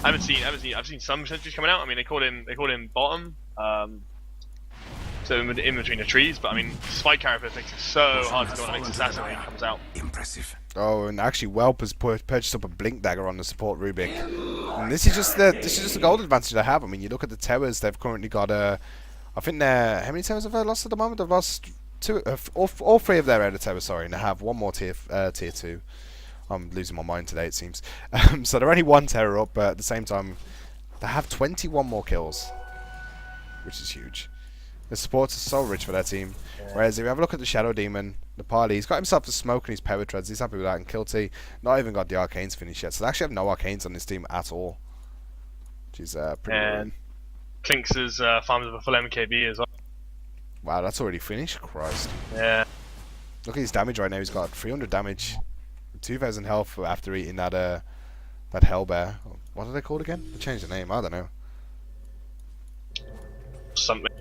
I've seen some sentries coming out. I mean, they called him bottom. So in between the trees, but I mean, Spike Carapace makes it so hard to go on Nyx Assassin when he comes out. Impressive. Oh, and actually, Welp has purchased up a Blink Dagger on the support Rubik. And this is just the gold advantage they have. I mean, you look at the towers; they've currently got I think they're how many towers have they lost at the moment? They've lost all 3 of their outer towers. Sorry, and they have one more tier 2. I'm losing my mind today, it seems. So they're only 1 tower up, but at the same time, they have 21 more kills, which is huge. The supports are so rich for their team. Yeah. Whereas if you have a look at the Shadow Demon, the party, he's got himself the smoke and his power treads. He's happy with that. And Kilty, not even got the Arcanes finished yet. So they actually have no Arcanes on this team at all. Which is pretty And Klinks has farmed with a full MKB as well. Wow, that's already finished? Christ. Yeah. Look at his damage right now. He's got 300 damage. 2,000 health after eating that Hellbear. What are they called again? They changed the name. I don't know. Something.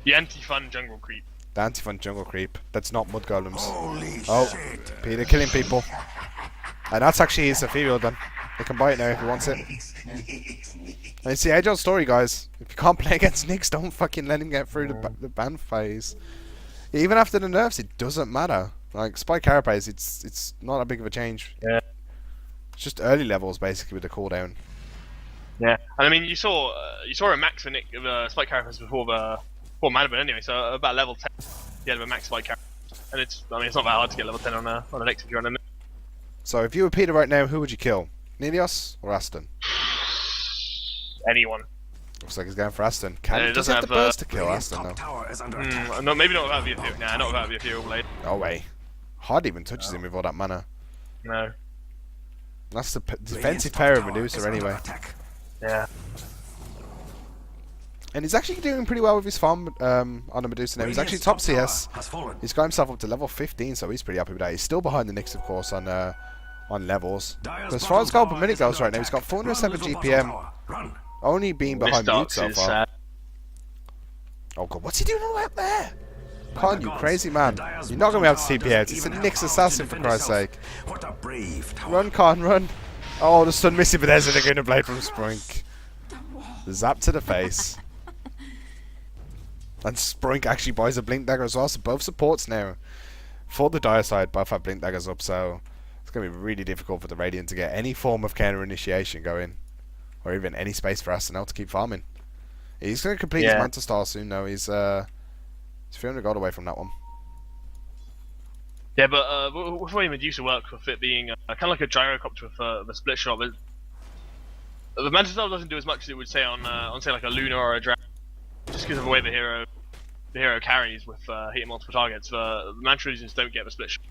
The anti-fun jungle creep. The anti-fun jungle creep. That's not mud golems. Holy Oh, shit. Peter killing people. And that's actually his ethereal then. He can buy it now if he wants it. And it's the age-old story, guys. If you can't play against Nyx, don't fucking let him get through the ban phase. Even after the nerfs, it doesn't matter. Like, Spike Carapace, it's not that big of a change. Yeah. It's just early levels, basically, with the cooldown. Yeah, and I mean, you saw a max for Nick Spike Carapace before Manabin anyway. So about level 10, he had a max Spike Carapace, and it's not that hard to get level 10 on a Nyx if you're on a Nyx. So if you were Peter right now, who would you kill? Nelios or Aston? Anyone. Looks like he's going for Aston. Can he just doesn't have the have, burst to kill Radiant's Aston, top though? tower is under attack. No, maybe not without VFU. Nah, not without VFU blade. No way. Hardly even touches him with all that mana. No. That's the Radiant's defensive top pair of tower Medusa is under anyway. attack. Yeah. And he's actually doing pretty well with his farm on the Medusa now. He's actually top CS. Has fallen. He's got himself up to level 15, so he's pretty happy with that. He's still behind the Nyx, of course, on levels. But as far as gold per minute goes right now, he's got 407 GPM, only being behind Mute so far. Oh god, what's he doing all out there? Con, you crazy man. You're not going to be able to TP out. It's a Nyx assassin, for Christ's sake. What a brave tower. Run, Con, run. Oh, the stun missing, but there's a Laguna Blade from Sprunk. The zap to the face. And Sprunk actually buys a Blink Dagger as well, so both supports now for the Dire side both have Blink Daggers up, so it's going to be really difficult for the Radiant to get any form of counter initiation going, or even any space for AstonL to keep farming. He's going to complete his Manta Star soon, though. He's 300 gold away from that one. Yeah, but with the way Medusa works, with it being kind of like a gyrocopter with a split shot, but the Manta Star doesn't do as much as it would say on say like a Luna or a Dragon, just because of the way the hero carries with hitting multiple targets. The Manta Illusions don't get the split shot.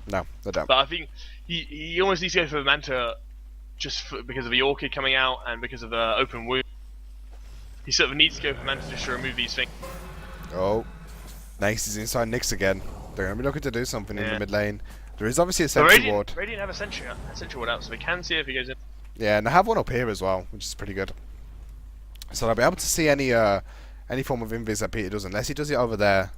No, they don't. But I think he almost needs to go for the Manta just because of the Orchid coming out and because of the open wound. He sort of needs to go for Manta just to remove these things. Oh, nice. He's inside Nyx again. They're going to be looking to do something in the mid lane. There is obviously a sentry ward. Radiant have a sentry ward out, so they can see if he goes in. Yeah, and they have one up here as well, which is pretty good. So they'll be able to see any form of invis that Peter does, unless he does it over there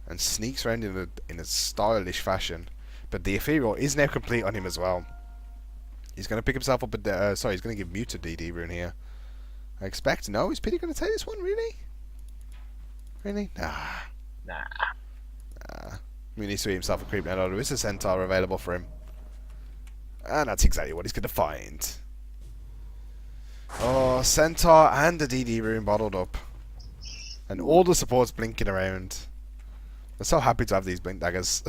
and sneaks around in a stylish fashion. But the ethereal is now complete on him as well. He's going to pick himself up a he's going to give Mute a DD rune here. I expect. No, is Peter going to take this one? Really? Really? Nah. I mean, he's doing himself a creep now. There is a centaur available for him. And that's exactly what he's going to find. Oh, centaur and the DD rune bottled up. And all the supports blinking around. We're so happy to have these blink daggers.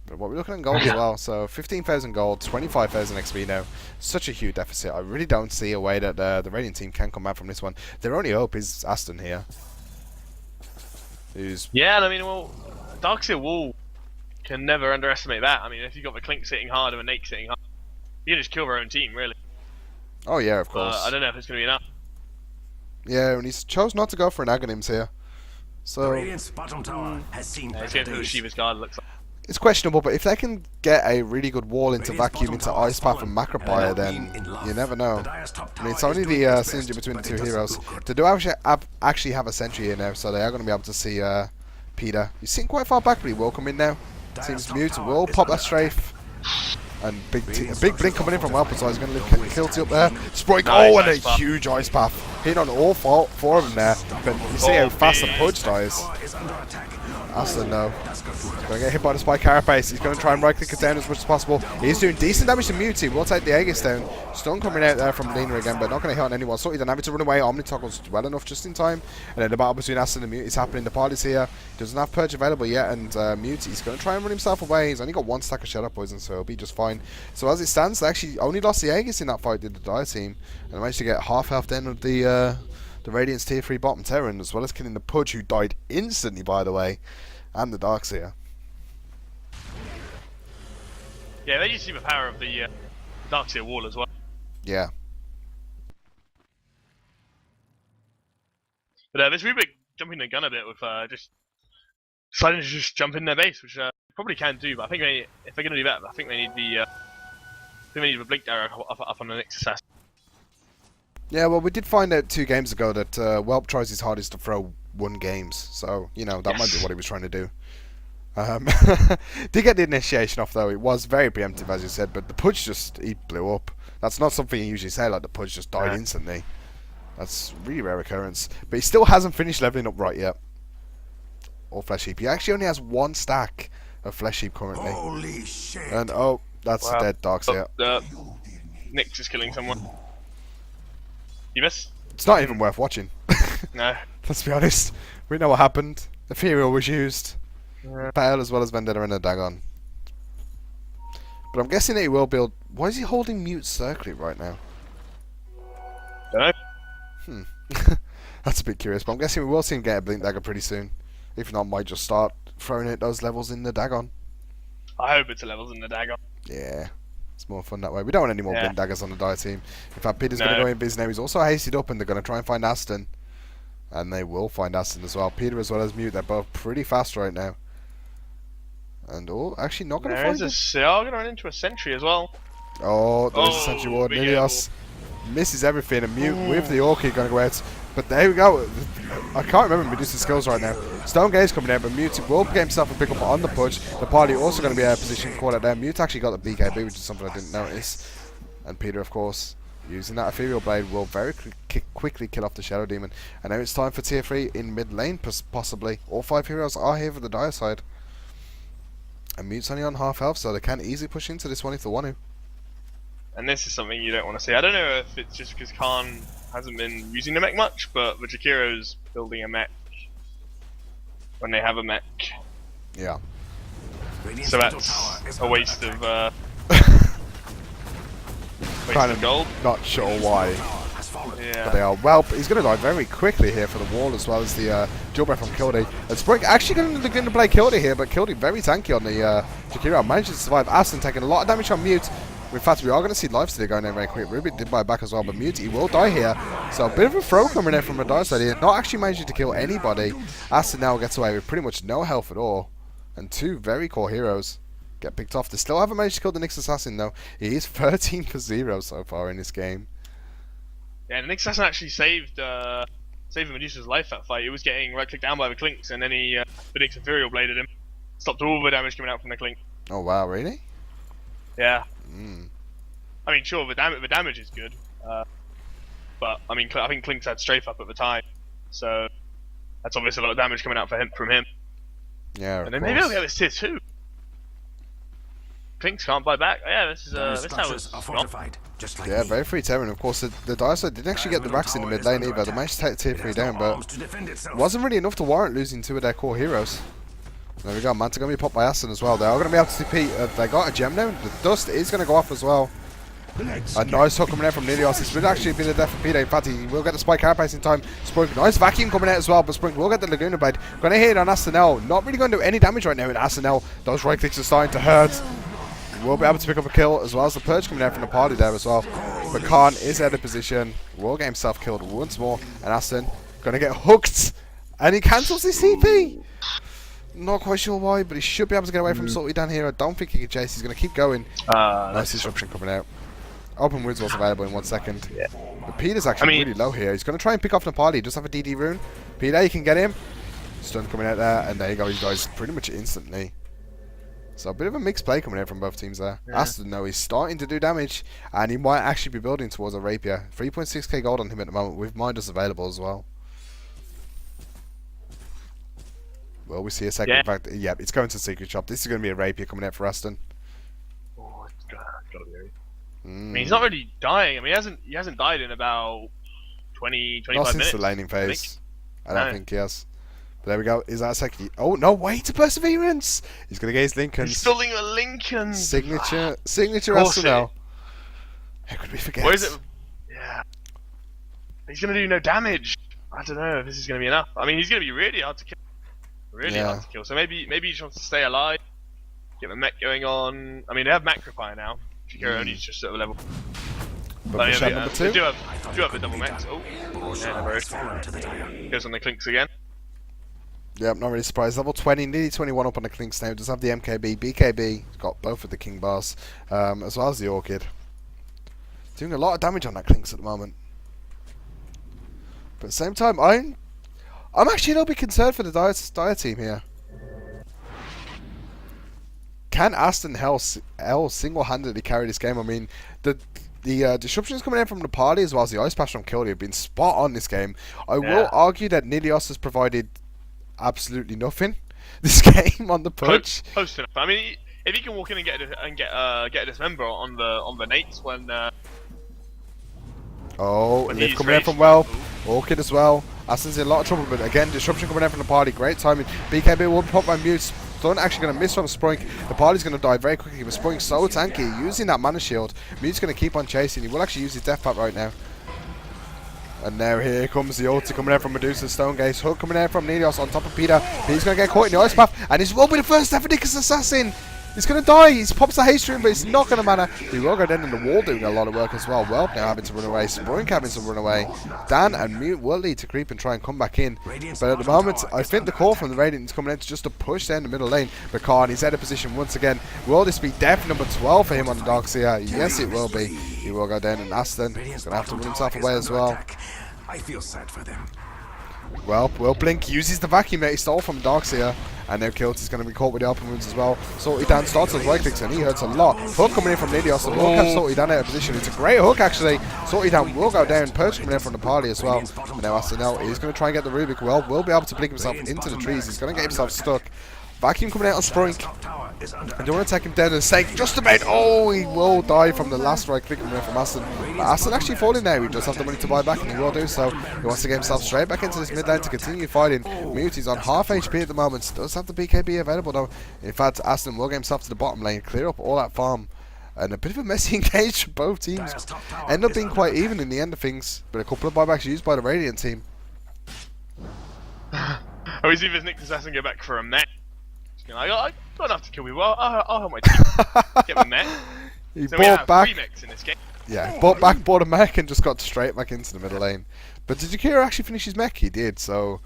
But what we're looking at gold as well. So 15,000 gold, 25,000 XP now. Such a huge deficit. I really don't see a way that the Radiant team can come back from this one. Their only hope is Aston here. Yeah, and I mean, well, Darkseer Wall can never underestimate that. I mean, if you've got the Clink sitting hard and the Nake sitting hard, you can just kill their own team, really. Oh yeah, of course. I don't know if it's going to be enough. Yeah, and he's chose not to go for an Aghanims here. So Radiant's bottom tower has seen He's better going to days. Shiva's guard, looks like. it's questionable, but if they can get a really good wall into Vacuum, into Ice Path and Macropire, then you never know. I mean, it's only the synergy between the two heroes. They do actually have a sentry here now, so they are going to be able to see Peter. He's sitting quite far back, but he will come in now. Seems Mute will pop that strafe. And a big blink coming in from Welp, so he's going to leave Kilty up there. Sprite, oh, and a huge Ice Path. Hitting on all four of them there. But you see how fast the Pudge dies. Aston, no. He's going to get hit by the Spike Carapace. He's going to try and right-click it down as much as possible. He's doing decent damage to Mute. We'll take the Aegis down. Stun coming out there from Lena again, but not going to hit on anyone. So he's having to run away. Omni toggles well enough just in time. And then the battle between Aston and Mute is happening. The party's here. He doesn't have Purge available yet, and Mute, he's going to try and run himself away. He's only got one stack of Shadow Poison, so he'll be just fine. So as it stands, they actually only lost the Aegis in that fight, did the Dire team. And they managed to get half health down of the Radiant's tier 3 bottom Terran, as well as killing the Pudge, who died instantly, by the way. And the Darkseer. Yeah, they just see the power of the Darkseer wall as well. Yeah. But this Rubik jumping the gun a bit with just deciding to just jump in their base, which probably can do. But I think if they're going to do that, I think they need the Blink Arrow up on the next assassin. Yeah, well, we did find out 2 games ago that Welp tries his hardest to throw won games. So, you know, that Yes. might be what he was trying to do. Did get the initiation off though. It was very preemptive, as you said, but the Pudge he blew up. That's not something you usually say, like the Pudge just died instantly. That's really rare occurrence. But he still hasn't finished leveling up right yet. Or Flesh Heap. He actually only has 1 stack of Flesh Heap currently. Holy shit! And oh, that's Wow. dead Darkseer. Nick's is killing someone. You miss? It's not even worth watching. No. Let's be honest. We know what happened. Ethereal was used. Yeah. Pale as well as Vendetta and a Dagon. But I'm guessing that he will build... Why is he holding Mute Circlet right now? Don't know. That's a bit curious, but I'm guessing we will see him get a Blink Dagger pretty soon. If not, might just start throwing it those levels in the Dagon. I hope it's a levels in the Dagon. Yeah, it's more fun that way. We don't want any more Blink Daggers on the Dire team. In fact, Peter's going to No. go in, but his name is also hasted up, and they're going to try and find Aston. And they will find Aston as well. Peter as well as Mute, they're both pretty fast right now. And oh, actually not going to find him. They are going to run into a sentry as well. Oh, there's a Sentry Ward. big Nilios misses everything, and Mute with the Orchid going to go out. But there we go. I can't remember Medusa's skills right now. Stone Gaze coming in, but Mute will get himself a pick up on the Pudge. The party also going to be in a position to call it there. Mute actually got the BKB, which is something I didn't notice. And Peter, of course, using that Ethereal Blade, will very quickly kill off the Shadow Demon. And now it's time for tier 3 in mid lane, possibly. All 5 heroes are here for the Dire side. And Mute's only on half health, so they can easily push into this one if they want to. And this is something you don't want to see. I don't know if it's just because Khan hasn't been using the mech much, but Vajikiro's building a mech when they have a mech. Yeah. Radiant's So middle that's tower is a waste of Kind of gold. not sure why. has fallen. But they are Welp. He's going to die very quickly here for the wall, as well as the dual breath from Kildy. And Spring actually going to play Kildy here, but Kildy very tanky on the Jakiro. Manages to survive. Aston taking a lot of damage on Mute. In fact, we are going to see Lifesteal going in very quick. Ruby did buy back as well, but Mute, he will die here. So a bit of a throw coming in from the Dire side here. Not actually managing to kill anybody. Aston now gets away with pretty much no health at all. And 2 very core heroes get picked off. They still haven't managed to kill the Nyx Assassin though. He is 13 for 0 so far in this game. Yeah, the Nyx Assassin actually saved Medusa's life that fight. He was getting right-clicked down by the Clinks, and then the Nyx Ethereal bladed him. Stopped all the damage coming out from the Clink. Oh wow, really? Yeah. Mm. I mean, sure, the damage is good, but I mean, I think Clink's had strafe up at the time, so that's obviously a lot of damage coming out from him. Yeah, And then maybe I'll get this tier 2. Clinks can't buy back. Oh, yeah, this is Those this structures tower's are not. fortified, just like yeah, me. very free terrain. Of course, the Dire side didn't actually get the racks in the mid lane either. They managed to take tier 3 down, but To defend itself. wasn't really enough to warrant losing 2 of their core heroes. There we go, Manta going to be popped by Aston as well. They are going to be able to TP. They got a gem now. The dust is going to go off as well. A nice hook coming out from Nilios. This would actually be the death of Peter. In fact, he will get the spike carapace in time. Sprunk, nice vacuum coming out as well, but Sprunk will get the Laguna Blade. Going to hit on AstonL. Not really going to do any damage right now in AstonL. Those right clicks are starting to hurt. We'll be able to pick up a kill as well as the Purge coming out from the party there as well. But Khan is out of position. Will get himself killed once more. And Aston going to get hooked. And he cancels his CP. Not quite sure why, but he should be able to get away from Salty down here. I don't think he can chase. He's going to keep going. Nice disruption coming out. Open Woods was available in 1 second. Yeah. But Peter's actually really low here. He's going to try and pick off Nepali. He does have a DD rune. Peter, you can get him. Stun coming out there. And there you go. He dies pretty much instantly. So a bit of a mixed play coming out from both teams there. Yeah. Aston, though, he's starting to do damage. And he might actually be building towards a rapier. 3.6k gold on him at the moment with Midas available as well. Well, we see a second. Yeah. In fact, yeah, it's going to Secret Shop. This is going to be a rapier coming out for Aston. Oh, it's gotta be. I Mm. mean, he's not really dying. I mean, he hasn't died in about 20, 25 Not since minutes. the laning phase. I don't No. think he has. But there we go. Is that a second? Oh, no, way to Perseverance! He's going to get his He's Lincoln's building a Lincoln. signature Of course AstonL. How could we forget? Where is it? Yeah. He's gonna do no damage. I don't know if this is gonna be enough. I mean, he's gonna be really hard to kill. Really hard to kill. So maybe he just wants to stay alive, get the mech going on. I mean, they have Macropire now. Shikiro only just at the level. But yeah, Michelle number 2? they do have the double mechs. Oh, yeah, no worries. Fallen to the dire. Goes on the Clinks again. Yep, not really surprised. Level 20, nearly 21 up on the Clinks now. Does have the MKB, BKB. Got both of the King bars, as well as the Orchid. Doing a lot of damage on that Clinks at the moment. But at the same time, I'm actually a little bit concerned for the Dire team here. Can AstonL single-handedly carry this game? I mean, the disruptions coming in from the party as well as the Ice Pass from Kildy have been spot on this game. I will argue that Nilios has provided absolutely nothing this game on the punch. Close enough. I mean, if he can walk in and get a dismember on the nates when Liv coming in from Welp. Orchid as well. Aston's in a lot of trouble, but again, disruption coming in from the party. Great timing. BKB will pop by Mute. Stun actually going to miss from Sprunk. The party's going to die very quickly, but Sprunk's so tanky. Using that mana shield, Mute's going to keep on chasing. He will actually use his death pack right now. And now here comes the ulti coming in from Medusa's Stonegate. Hook coming in from Nelios on top of Peter. He's going to get caught in the ice path, and this will be the first ever Nickus assassin. He's going to die. He pops the haste stream, but it's not going to matter. He will go down in the wall doing a lot of work as well. Welp now having to run away. Sprunk having to run away. Dan and Mute will need to creep and try and come back in. But at the moment, I think the call from the Radiant is coming in to just to push down the middle lane. But Khan, he's out of position once again. Will this be death number 12 for him on the Darkseer? Yes, it will be. He will go down, and Aston is going to have to run himself away as well. I feel sad for them. Well, Will Blink uses the vacuum that he stole from Darkseer, and now Kilty's going to be caught with the open wounds as well. Salty Dan starts his right clicks and he hurts a lot. Hook coming in from Nidios, and will catch Salty Dan out of position. It's a great hook actually. Salty Dan will go down, Perch coming in from the party as well. And now AstonL is going to try and get the Rubik. Well, will be able to blink himself into the trees. He's going to get himself stuck. Vacuum coming out on Sprunk. I don't want to take him down in a sec. Just about. Oh, he will die from the last right click coming in from Aston. But Aston actually falling now. He just has the money to buy back, and he will do so. He wants to get himself straight back into this mid lane to continue fighting. Mute is on half HP at the moment. Does have the BKB available though. In fact, Aston will get himself to the bottom lane, clear up all that farm. And a bit of a messy engage for both teams. End up being quite even in the end of things. But a couple of buybacks used by the Radiant team. Oh, he's even Nick Assassin go back for a mech. I don't have to kill people. I'll help my team get my mech. He so bought back. 3 mechs in this game. Yeah, bought a mech and just got straight back into the middle lane. But did Jakira actually finish his mech? He did. So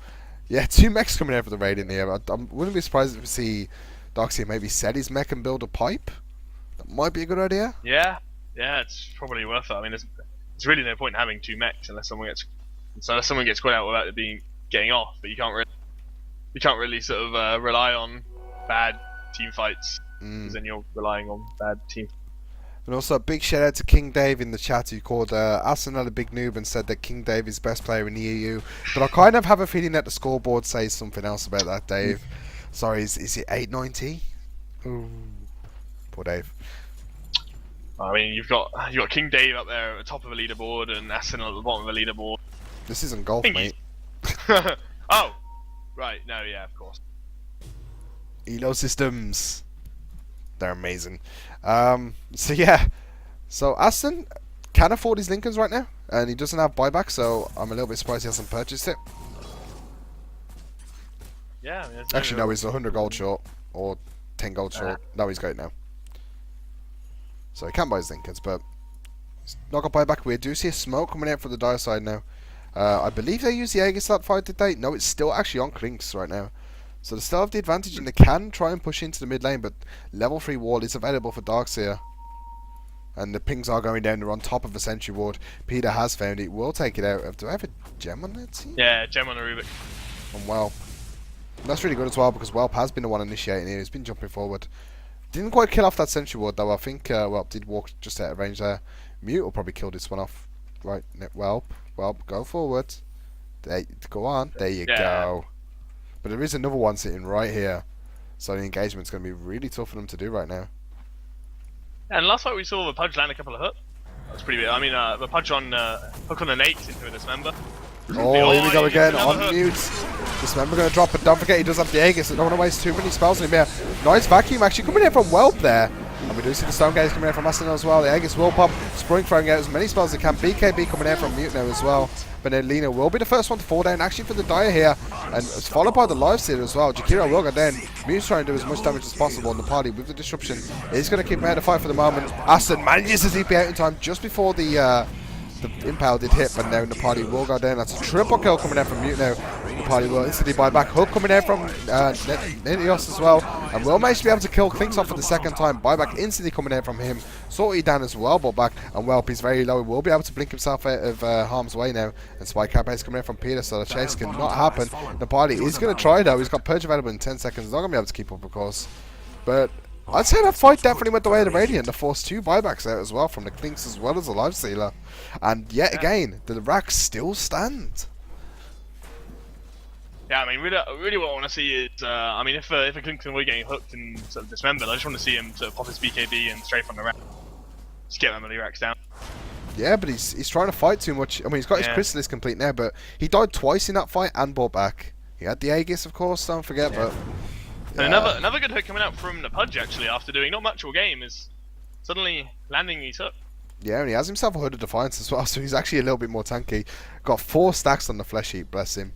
yeah, 2 mechs coming out for the Radiant here. I wouldn't be surprised if we see Darkseer maybe set his mech and build a pipe. That might be a good idea. Yeah, it's probably worth it. I mean, there's really no point in having 2 mechs unless someone gets caught out without it getting off. But you can't really sort of rely on bad team fights, because then you're relying on bad team. And also a big shout out to King Dave in the chat, who called AstonL a big noob and said that King Dave is best player in the EU. But I kind of have a feeling that the scoreboard says something else about that, Dave. Sorry, is it 890? Ooh, poor Dave. I mean, you've got King Dave up there at the top of the leaderboard and AstonL at the bottom of the leaderboard. This isn't golf, mate. Oh, right. No, yeah, of course. Elo systems, they're amazing. So yeah, so Aston can afford his Lincolns right now, and he doesn't have buyback, so I'm a little bit surprised he hasn't purchased it. Yeah, I mean, actually no, he's 100 gold short, or 10 gold short. No, he's got it now. So he can buy his Lincolns, but he's not got buyback. We do see a smoke coming out from the Dire side now. I believe they used the Aegis that fight, did they? No, it's still actually on Klinks right now. So they still have the advantage, and they can try and push into the mid lane, but level 3 wall is available for Darkseer. And the pings are going down. They're on top of the Sentry Ward. Peter has found it. Will take it out. Do I have a gem on that team? Yeah, gem on a Rubik. And Welp. And that's really good as well, because Welp has been the one initiating here. He's been jumping forward. Didn't quite kill off that Sentry Ward, though. I think Welp did walk just out of range there. Mute will probably kill this one off. Right, Welp, go forward. There, go on. There you go. But there is another one sitting right here. So the engagement's going to be really tough for them to do right now. And last fight we saw the Pudge land a couple of hooks. That's pretty big. I mean, the Pudge on hook on the Nates into a Dismember. Oh, here we go again on Mute. Dismember going to drop, but don't forget he does have the Aegis. I don't want to waste too many spells on him here. Nice vacuum actually coming in from Welp there. And we do see the Stone Gaze coming in from AstonL as well. The Aegis will pop. Sprunk throwing out as many spells as they can. BKB coming in from Mute now as well. But then Lena will be the first one to fall down actually for the Dire here. And it's followed by the Liveseer as well. Jakiro will go down. Mute's trying to do as much damage as possible on the party with the disruption. He's going to keep him out of the fight for the moment. Aston manages to TP out in time just before the Impale did hit, but now the party will go down. That's a triple kill coming out from Mute now. Party will instantly buy back. Hook coming in from Inhouse as well. And will manage to be able to kill Clinks off for the second time. Buyback instantly coming in from him. Sorted down as well, but back. And Welp is very low. He will be able to blink himself out of harm's way now. And Spike Cap is coming in from Peter, so the chase cannot happen. The party is going to try though. He's got Purge available in 10 seconds. He's not going to be able to keep up, of course. But I'd say that fight definitely went the way of the Radiant. They forced 2 buybacks out as well from the Clinks as well as the Life Stealer. And yet again, the racks still stand. Yeah, I mean, really what I want to see is, I mean, if a Clinton were getting hooked and sort of dismembered, I just want to see him sort of pop his BKB and strafe on the rack. Just get them racks down. Yeah, but he's trying to fight too much. I mean, he's got his Chrysalis complete now, but he died twice in that fight and bought back. He had the Aegis, of course, don't forget, but... Yeah. And another good hook coming out from the Pudge, actually, after doing not much all game, is suddenly landing his hook. Yeah, and he has himself a Hood of Defiance as well, so he's actually a little bit more tanky. Got 4 stacks on the Flesh Heap, bless him.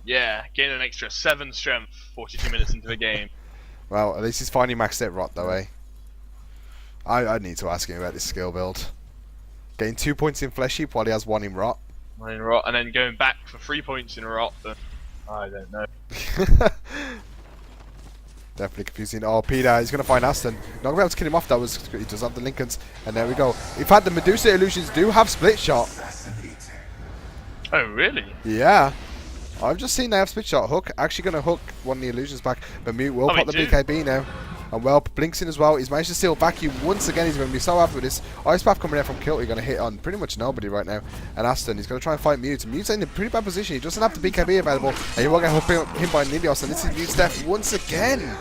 Yeah, gain an extra 7 strength 42 minutes into the game. Well, at least he's finally maxed out Rot though, eh? I need to ask him about this skill build. Getting 2 points in Flesh Heap while he has 1 in Rot. 1 in Rot, and then going back for 3 points in Rot. I don't know. Definitely confusing. Oh, Peter, he's going to find Aston. Not going to be able to kill him off, he does have the Lincolns. And there we go. In fact, the Medusa Illusions do have Split Shot. Oh, really? Yeah. I've just seen they have Split Shot. Hook actually going to hook one of the illusions back, but Mute will pop the BKB now. And Welp blinks in as well. He's managed to steal Vacuum once again. He's going to be so happy with this. Ice Path coming in from Kilty, going to hit on pretty much nobody right now. And Aston, he's going to try and fight Mute. Mute's in a pretty bad position. He doesn't have the BKB available. And he will get hit by Nilios. And this is Mute's death once again.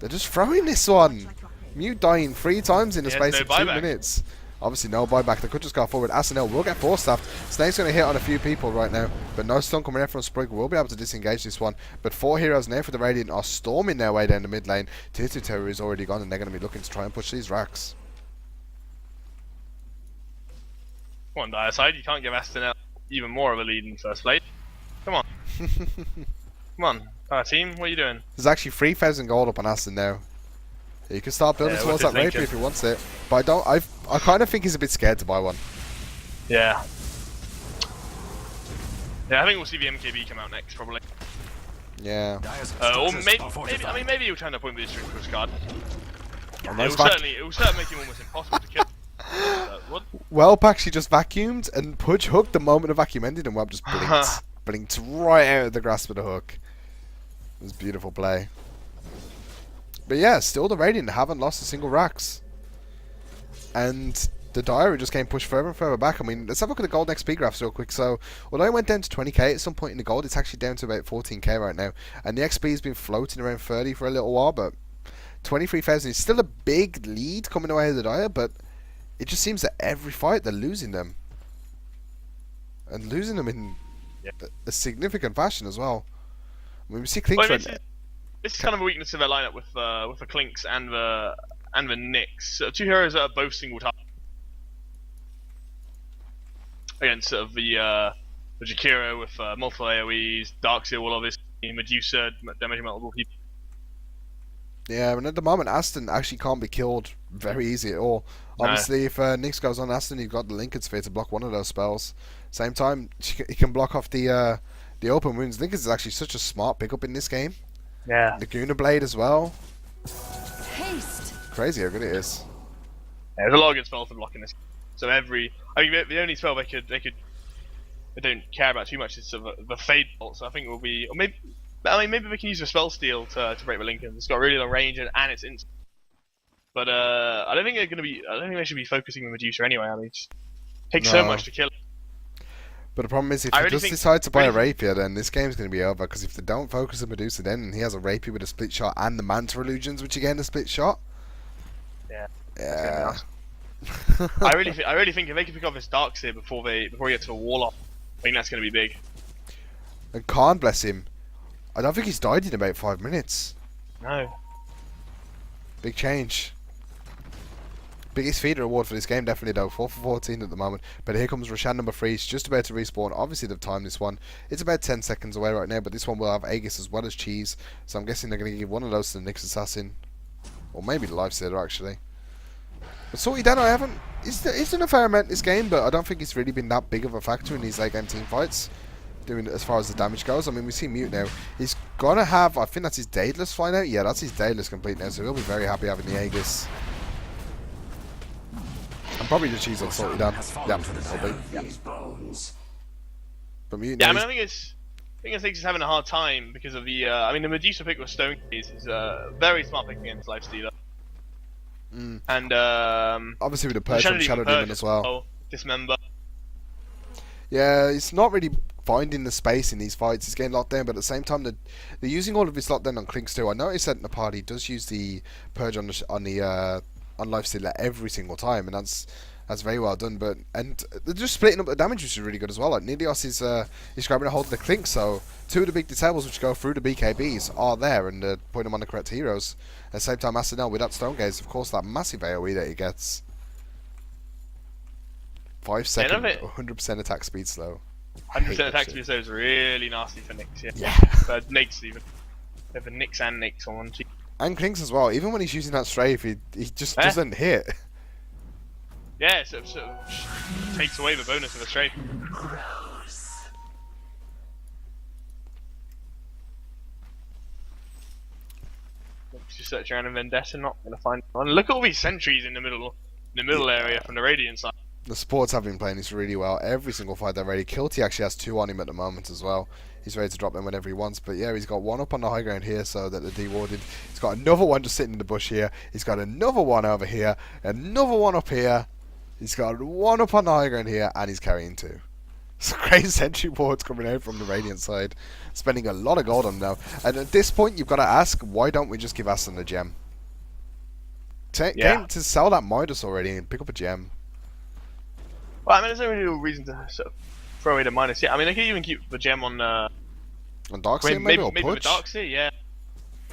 They're just throwing this one. Mute dying 3 times in the space of 2 minutes. Obviously no buyback. They could just go forward. AstonL will get 4-staffed. Snake's going to hit on a few people right now. But no stun coming in from Sprig. We'll be able to disengage this one. But 4 heroes now for the Radiant are storming their way down the mid lane. Tier 2 Terror is already gone and they're going to be looking to try and push these racks. Come on, Dire Side. You can't give AstonL even more of a lead in first place. Come on. Come on. Our team, what are you doing? There's actually 3,000 gold up on Aston now. You can start building towards that rapier if he wants it. But I kind of think he's a bit scared to buy one. Yeah. Yeah, I think we'll see the MKB come out next, probably. Yeah. Or maybe he'll turn up with his string push card. It will certainly make him almost impossible to kill. What? Welp actually just vacuumed and Pudge hooked the moment the vacuum ended and Welp just blinked. Blinked right out of the grasp of the hook. It was beautiful play. But yeah, still the Radiant haven't lost a single racks. And the Diary just came pushed further and further back. I mean, let's have a look at the gold XP graphs real quick. So, although it went down to 20k at some point in the gold, it's actually down to about 14k right now. And the XP has been floating around 30 for a little while, but 23,000 is still a big lead coming away with the Dire, but it just seems that every fight they're losing them. And losing them in a significant fashion as well. I mean, we see Clinks this is kind of a weakness of their lineup with the Clinks and the Nyx. 2 heroes that are both single target against sort of the Jakiro with multiple AoEs, Darkseal will obviously, Medusa damaging multiple people. Yeah, and at the moment Aston actually can't be killed very easy at all. Obviously, if Nyx goes on Aston, you've got the Lincoln Sphere to block one of those spells. Same time, he can block off the open wounds. Lincoln is actually such a smart pickup in this game. Yeah. Laguna Blade as well. Haste. Crazy how good it is. Yeah, there's a lot of good spells for blocking this. So I mean, the only spell they don't care about too much is sort of the Fade Bolt. So I think it will be, or maybe they can use the Spell Steal to break the Lincoln. It's got really long range and it's instant. But I don't think they should be focusing on Medusa anyway. I mean, it just takes so much to kill it. But the problem is, if he does decide to buy a Rapier, then this game's going to be over. Because if they don't focus on Medusa, then he has a Rapier with a Split Shot and the Manta Illusions, which again, a Split Shot. Yeah. Yeah. I really think if they can pick off this Darkseer before he gets to a Warlock, I think that's going to be big. And Khan, bless him, I don't think he's died in about 5 minutes. No. Big change. Biggest feeder award for this game, definitely though. 4 for 14 at the moment. But here comes Roshan number 3. He's just about to respawn. Obviously they've timed this one. It's about 10 seconds away right now, but this one will have Aegis as well as Cheese. So I'm guessing they're going to give one of those to the Nyx Assassin. Or maybe the Lifestealer actually. But Salty Dan, I haven't. He's done a fair amount this game, but I don't think he's really been that big of a factor in these late game team fights. Doing as far as the damage goes. I mean, we see Mute now. He's gonna have. I think that's his Daedalus flying out. Yeah, that's his Daedalus complete now. So he'll be very happy having the Aegis. I'm probably just choose on Salty Dan. Yeah, will be. Yeah. But Mute. Yeah, I mean, I think he's having a hard time because of the. I mean, the Medusa pick with Stone is very smart pick against Lifestealer. And obviously with the Purge from Shadow Demon as well. Dismember. Yeah, he's not really finding the space in these fights. He's getting locked down, but at the same time, they're using all of his lockdown on Clinks too. I noticed that Nepali does use the Purge on Lifestealer every single time, and that's very well done. But they're just splitting up the damage, which is really good as well. Like Nilios is grabbing a hold of the Clinks, so two of the big disables which go through the BKBs are there, and putting them on the correct heroes. At the same time, AstonL with that Stone Gaze, of course, that massive AoE that he gets. 5 second, 100% attack speed slow. 100% attack speed slow is really nasty for Nyx, yeah. For Nyx even. For Nyx and Nyx on one team. And Clinks as well. Even when he's using that strafe, he just doesn't hit. Yeah, it sort of takes away the bonus of the strafe. Just search around in Vendetta, not gonna find one. Look at all these sentries in the middle area from the Radiant side. The supports have been playing this really well. Every single fight they're ready. Kilty actually has 2 on him at the moment as well. He's ready to drop them whenever he wants. But yeah, he's got 1 up on the high ground here so that they're dewarded. He's got another one just sitting in the bush here. He's got another one over here. Another one up here. He's got 1 up on the high ground here. And he's carrying 2. So great sentry boards coming out from the Radiant side. Spending a lot of gold on them now. And at this point, you've got to ask, why don't we just give Aston a gem? Game to sell that Midas already and pick up a gem. Well, I mean, there's no real reason to sort of throw away the minus here. I mean, they could even keep the gem on. On Darkseer, maybe or maybe Pudge? the Darkseer, yeah.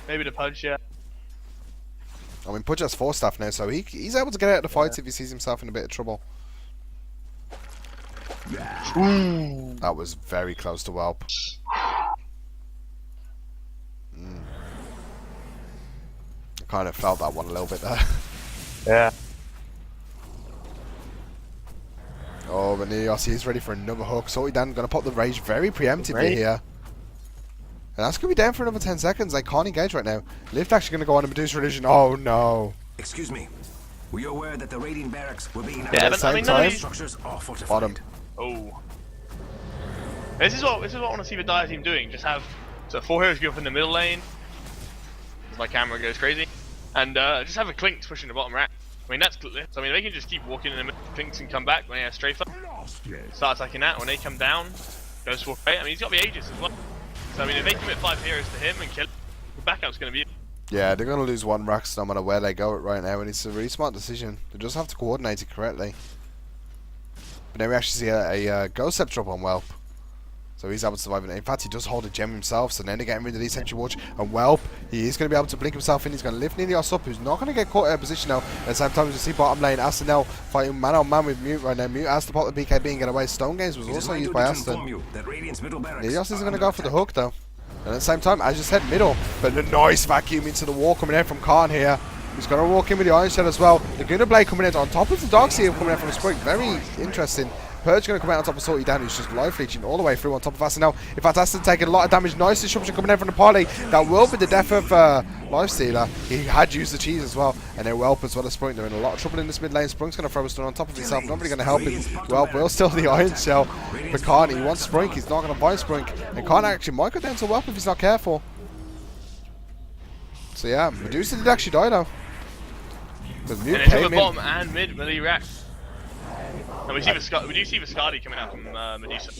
Maybe the Pudge, yeah. I mean, Pudge has 4 staff now, so he's able to get out of the fights if he sees himself in a bit of trouble. Ooh. That was very close to Welp. I kind of felt that one a little bit there. Yeah. Oh, but Nilios is ready for another hook. Salty Dan going to pop the rage very preemptively here. And that's going to be down for another 10 seconds. They can't engage right now. Lift actually going to go on a Medusa Illusion. Oh, no. Excuse me. Were you aware that the Radiant barracks were being but I mean, none of these structures are fortified? Bottom. Oh. This is what I want to see the Dire team doing. Just have 4 heroes go up in the middle lane. My camera goes crazy. And just have a Clinks pushing the bottom rack. I mean, that's I mean, they can just keep walking in the middle, Clinks and come back when they have strafe up. Start attacking that. When they come down, goes for I mean, he's got the Aegis as well. So I mean, if they commit 5 heroes to him and kill him, the backup's going to be. Yeah, they're going to lose 1 Rax no matter where they go right now, and it's a really smart decision. They just have to coordinate it correctly. But now we actually see a Ghost Scepter up on Welp. So he's able to survive it. In fact, he does hold a gem himself, so then they're getting rid of these Sentry Watch. And Welp, he is going to be able to blink himself in. He's going to lift Nilios up, who's not going to get caught out of position now. At the same time, as you see bottom lane, AstonL fighting man on man with Mute right now. Mute has to pop the BKB and get away. Stone Gaze was also used by Aston. Nilios isn't going to go for the hook, though. And at the same time, as you said, middle. But a nice vacuum into the wall coming out from Khan here. He's going to walk in with the Iron Shell as well. The Gunner Blade coming in on top of the Darkseer coming out from the spring. Very interesting. Purge going to come out on top of Salty Dan, who's just life leeching all the way through on top of AstonL. In fact, Aston taking a lot of damage. Nice disruption coming in from the party. That will be the death of Lifestealer. He had used the cheese as well. And then Welp as well as Sprung. They're in a lot of trouble in this mid lane. Sprung's going to throw a stun on top of himself. Nobody going to help him. Welp will steal the Iron Shell. But Khan, he wants Sprung. He's not going to find Sprung. And Khan actually might go down to Welp if he's not careful. So yeah, Medusa did actually die though. And it's on the bottom and mid melee rack. And we do see the Skadi coming out from Medusa.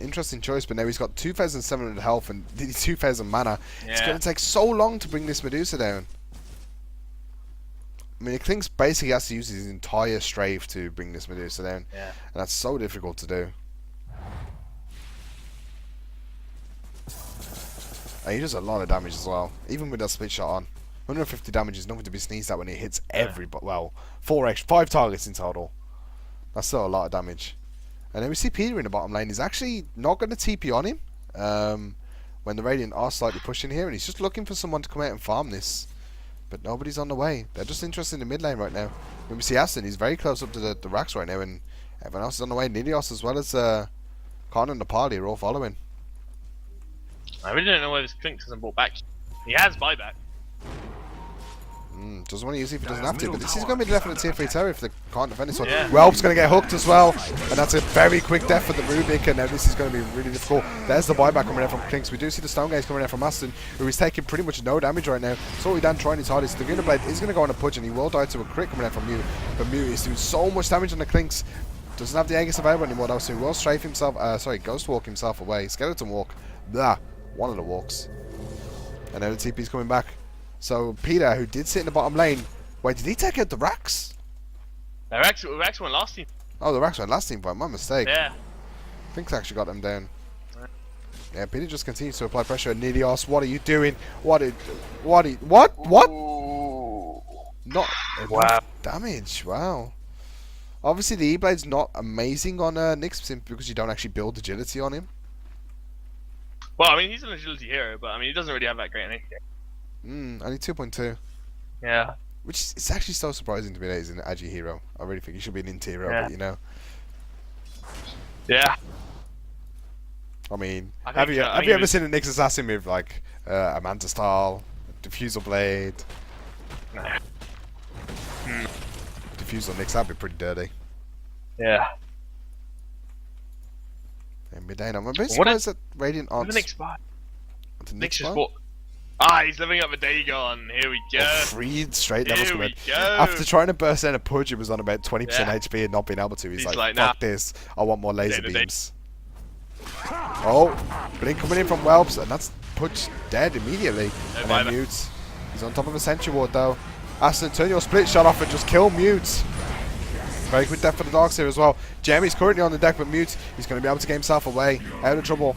Interesting choice, but now he's got 2,700 health and 2,000 mana. Yeah. It's going to take so long to bring this Medusa down. I mean, Clinks basically has to use his entire strafe to bring this Medusa down. Yeah. And that's so difficult to do. And he does a lot of damage as well, even with that split shot on. 150 damage is nothing to be sneezed at when he hits well, 5 targets in total. That's still a lot of damage. And then we see Peter in the bottom lane. He's actually not going to TP on him when the Radiant are slightly pushing here, and he's just looking for someone to come out and farm this. but nobody's on the way. They're just interested in the mid lane right now. When we see Aston, he's very close up to the racks right now, and everyone else is on the way. Nilios as well as Khan and Nepali are all following. I really don't know why this Clinks hasn't brought back. He has buyback. Doesn't want to use it if he doesn't have to, but this is going to be the definite tier 3 terror if they can't defend this one. Yeah. Welp's going to get hooked as well, and that's a very quick death for the Rubik, and now this is going to be really difficult. There's the buyback coming in from Clinks. We do see the Stone Gaze coming in from Aston, who is taking pretty much no damage right now. So Dan trying his hardest. The Gunner Blade is going to go on a pudge, and he will die to a crit coming in from Mute, but Mute is doing so much damage on the Clinks. Doesn't have the Aegis available anymore though, so he will strafe himself, Ghost Walk himself away. Skeleton Walk. Blah. One of the walks. And now the TP's coming back. So Peter, who did sit in the bottom lane, wait, did he take out the racks? The racks went last team. Oh, the racks went last team, but my mistake. Yeah. I think they actually got them down. Yeah, Peter just continues to apply pressure. Nilios, what are you doing? What? Not enough damage. Wow. Obviously, the E-Blade's not amazing on Nyx simply because you don't actually build agility on him. Well, I mean, he's an agility hero, but I mean, he doesn't really have that great anything. Only 2.2. Yeah. Which is it's actually so surprising to me that he's an agi hero. I really think he should be an int hero, Yeah. but you know. Yeah. I mean, I have think you so. I think ever it was- seen a Nyx assassin with like a Manta Style, Diffusal Blade? No. Diffusal Nyx, that'd be pretty dirty. Yeah. And mid-lane, I'm a bit What surprised that Radiant Who's aren't. the next spot? The Nyx next just spot? bought. He's living up a Dagon. Here we go. Freed straight levels Here from we it. go. After trying to burst in a pudge, it was on about 20% Yeah. HP and not being able to. He's He's like, like, fuck nah. this. I want more laser Day to day. beams. Oh, Blink coming in from Welps, and that's Pudge dead immediately. No And then buyback. Mute. He's on top of a Sentry Ward though. Aston, turn your split shot off and just kill Mute. Very quick death for the Darks here as well. Jeremy's currently on the deck, but Mute, he's going to be able to get himself away. Out of trouble.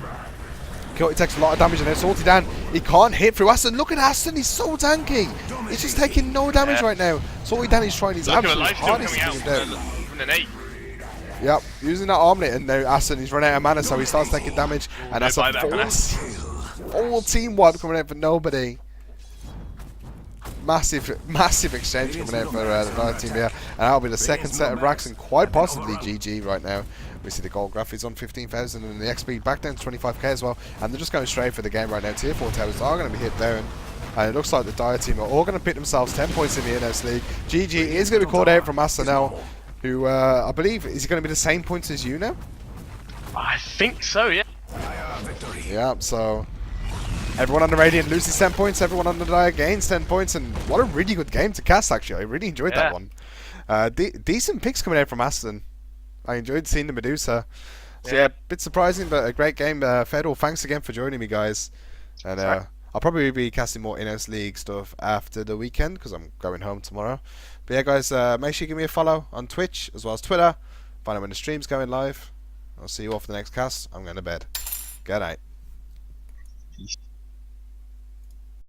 He takes a lot of damage, and then Salty Dan, he can't hit through Aston. Look at Aston, he's so tanky. He's just taking no damage right now. Salty Dan is trying his Look at absolute life still hardest coming to out bring him down. from an 8. Yep, using that armlet, and now Aston, he's running out of mana, so he starts taking damage, and that's a full team wipe coming out for nobody. Massive exchange coming out for the Night team here, and that'll be the second set of racks, and quite possibly GG right now. We see the gold graph is on 15,000, and the XP back down to 25k as well, and they're just going straight for the game right now. Tier 4 towers are going to be hit down, and it looks like the Dire team are all going to pick themselves 10 points in the Inhouse League. GG is going to be called out from AstonL, who I believe is he going to be the same points as you now? I think so, yeah. Yeah, so everyone on the Radiant loses 10 points, everyone on the Dire gains 10 points, and what a really good game to cast actually. I really enjoyed that one. Decent picks coming out from Aston. I enjoyed seeing the Medusa. So yeah, bit surprising, but a great game. Fowdall, thanks again for joining me, guys. And I'll probably be casting more Inhouse League stuff after the weekend because I'm going home tomorrow. But yeah, guys, make sure you give me a follow on Twitch as well as Twitter. Find out when the stream's going live. I'll see you all for the next cast. I'm going to bed. Good night. Peace.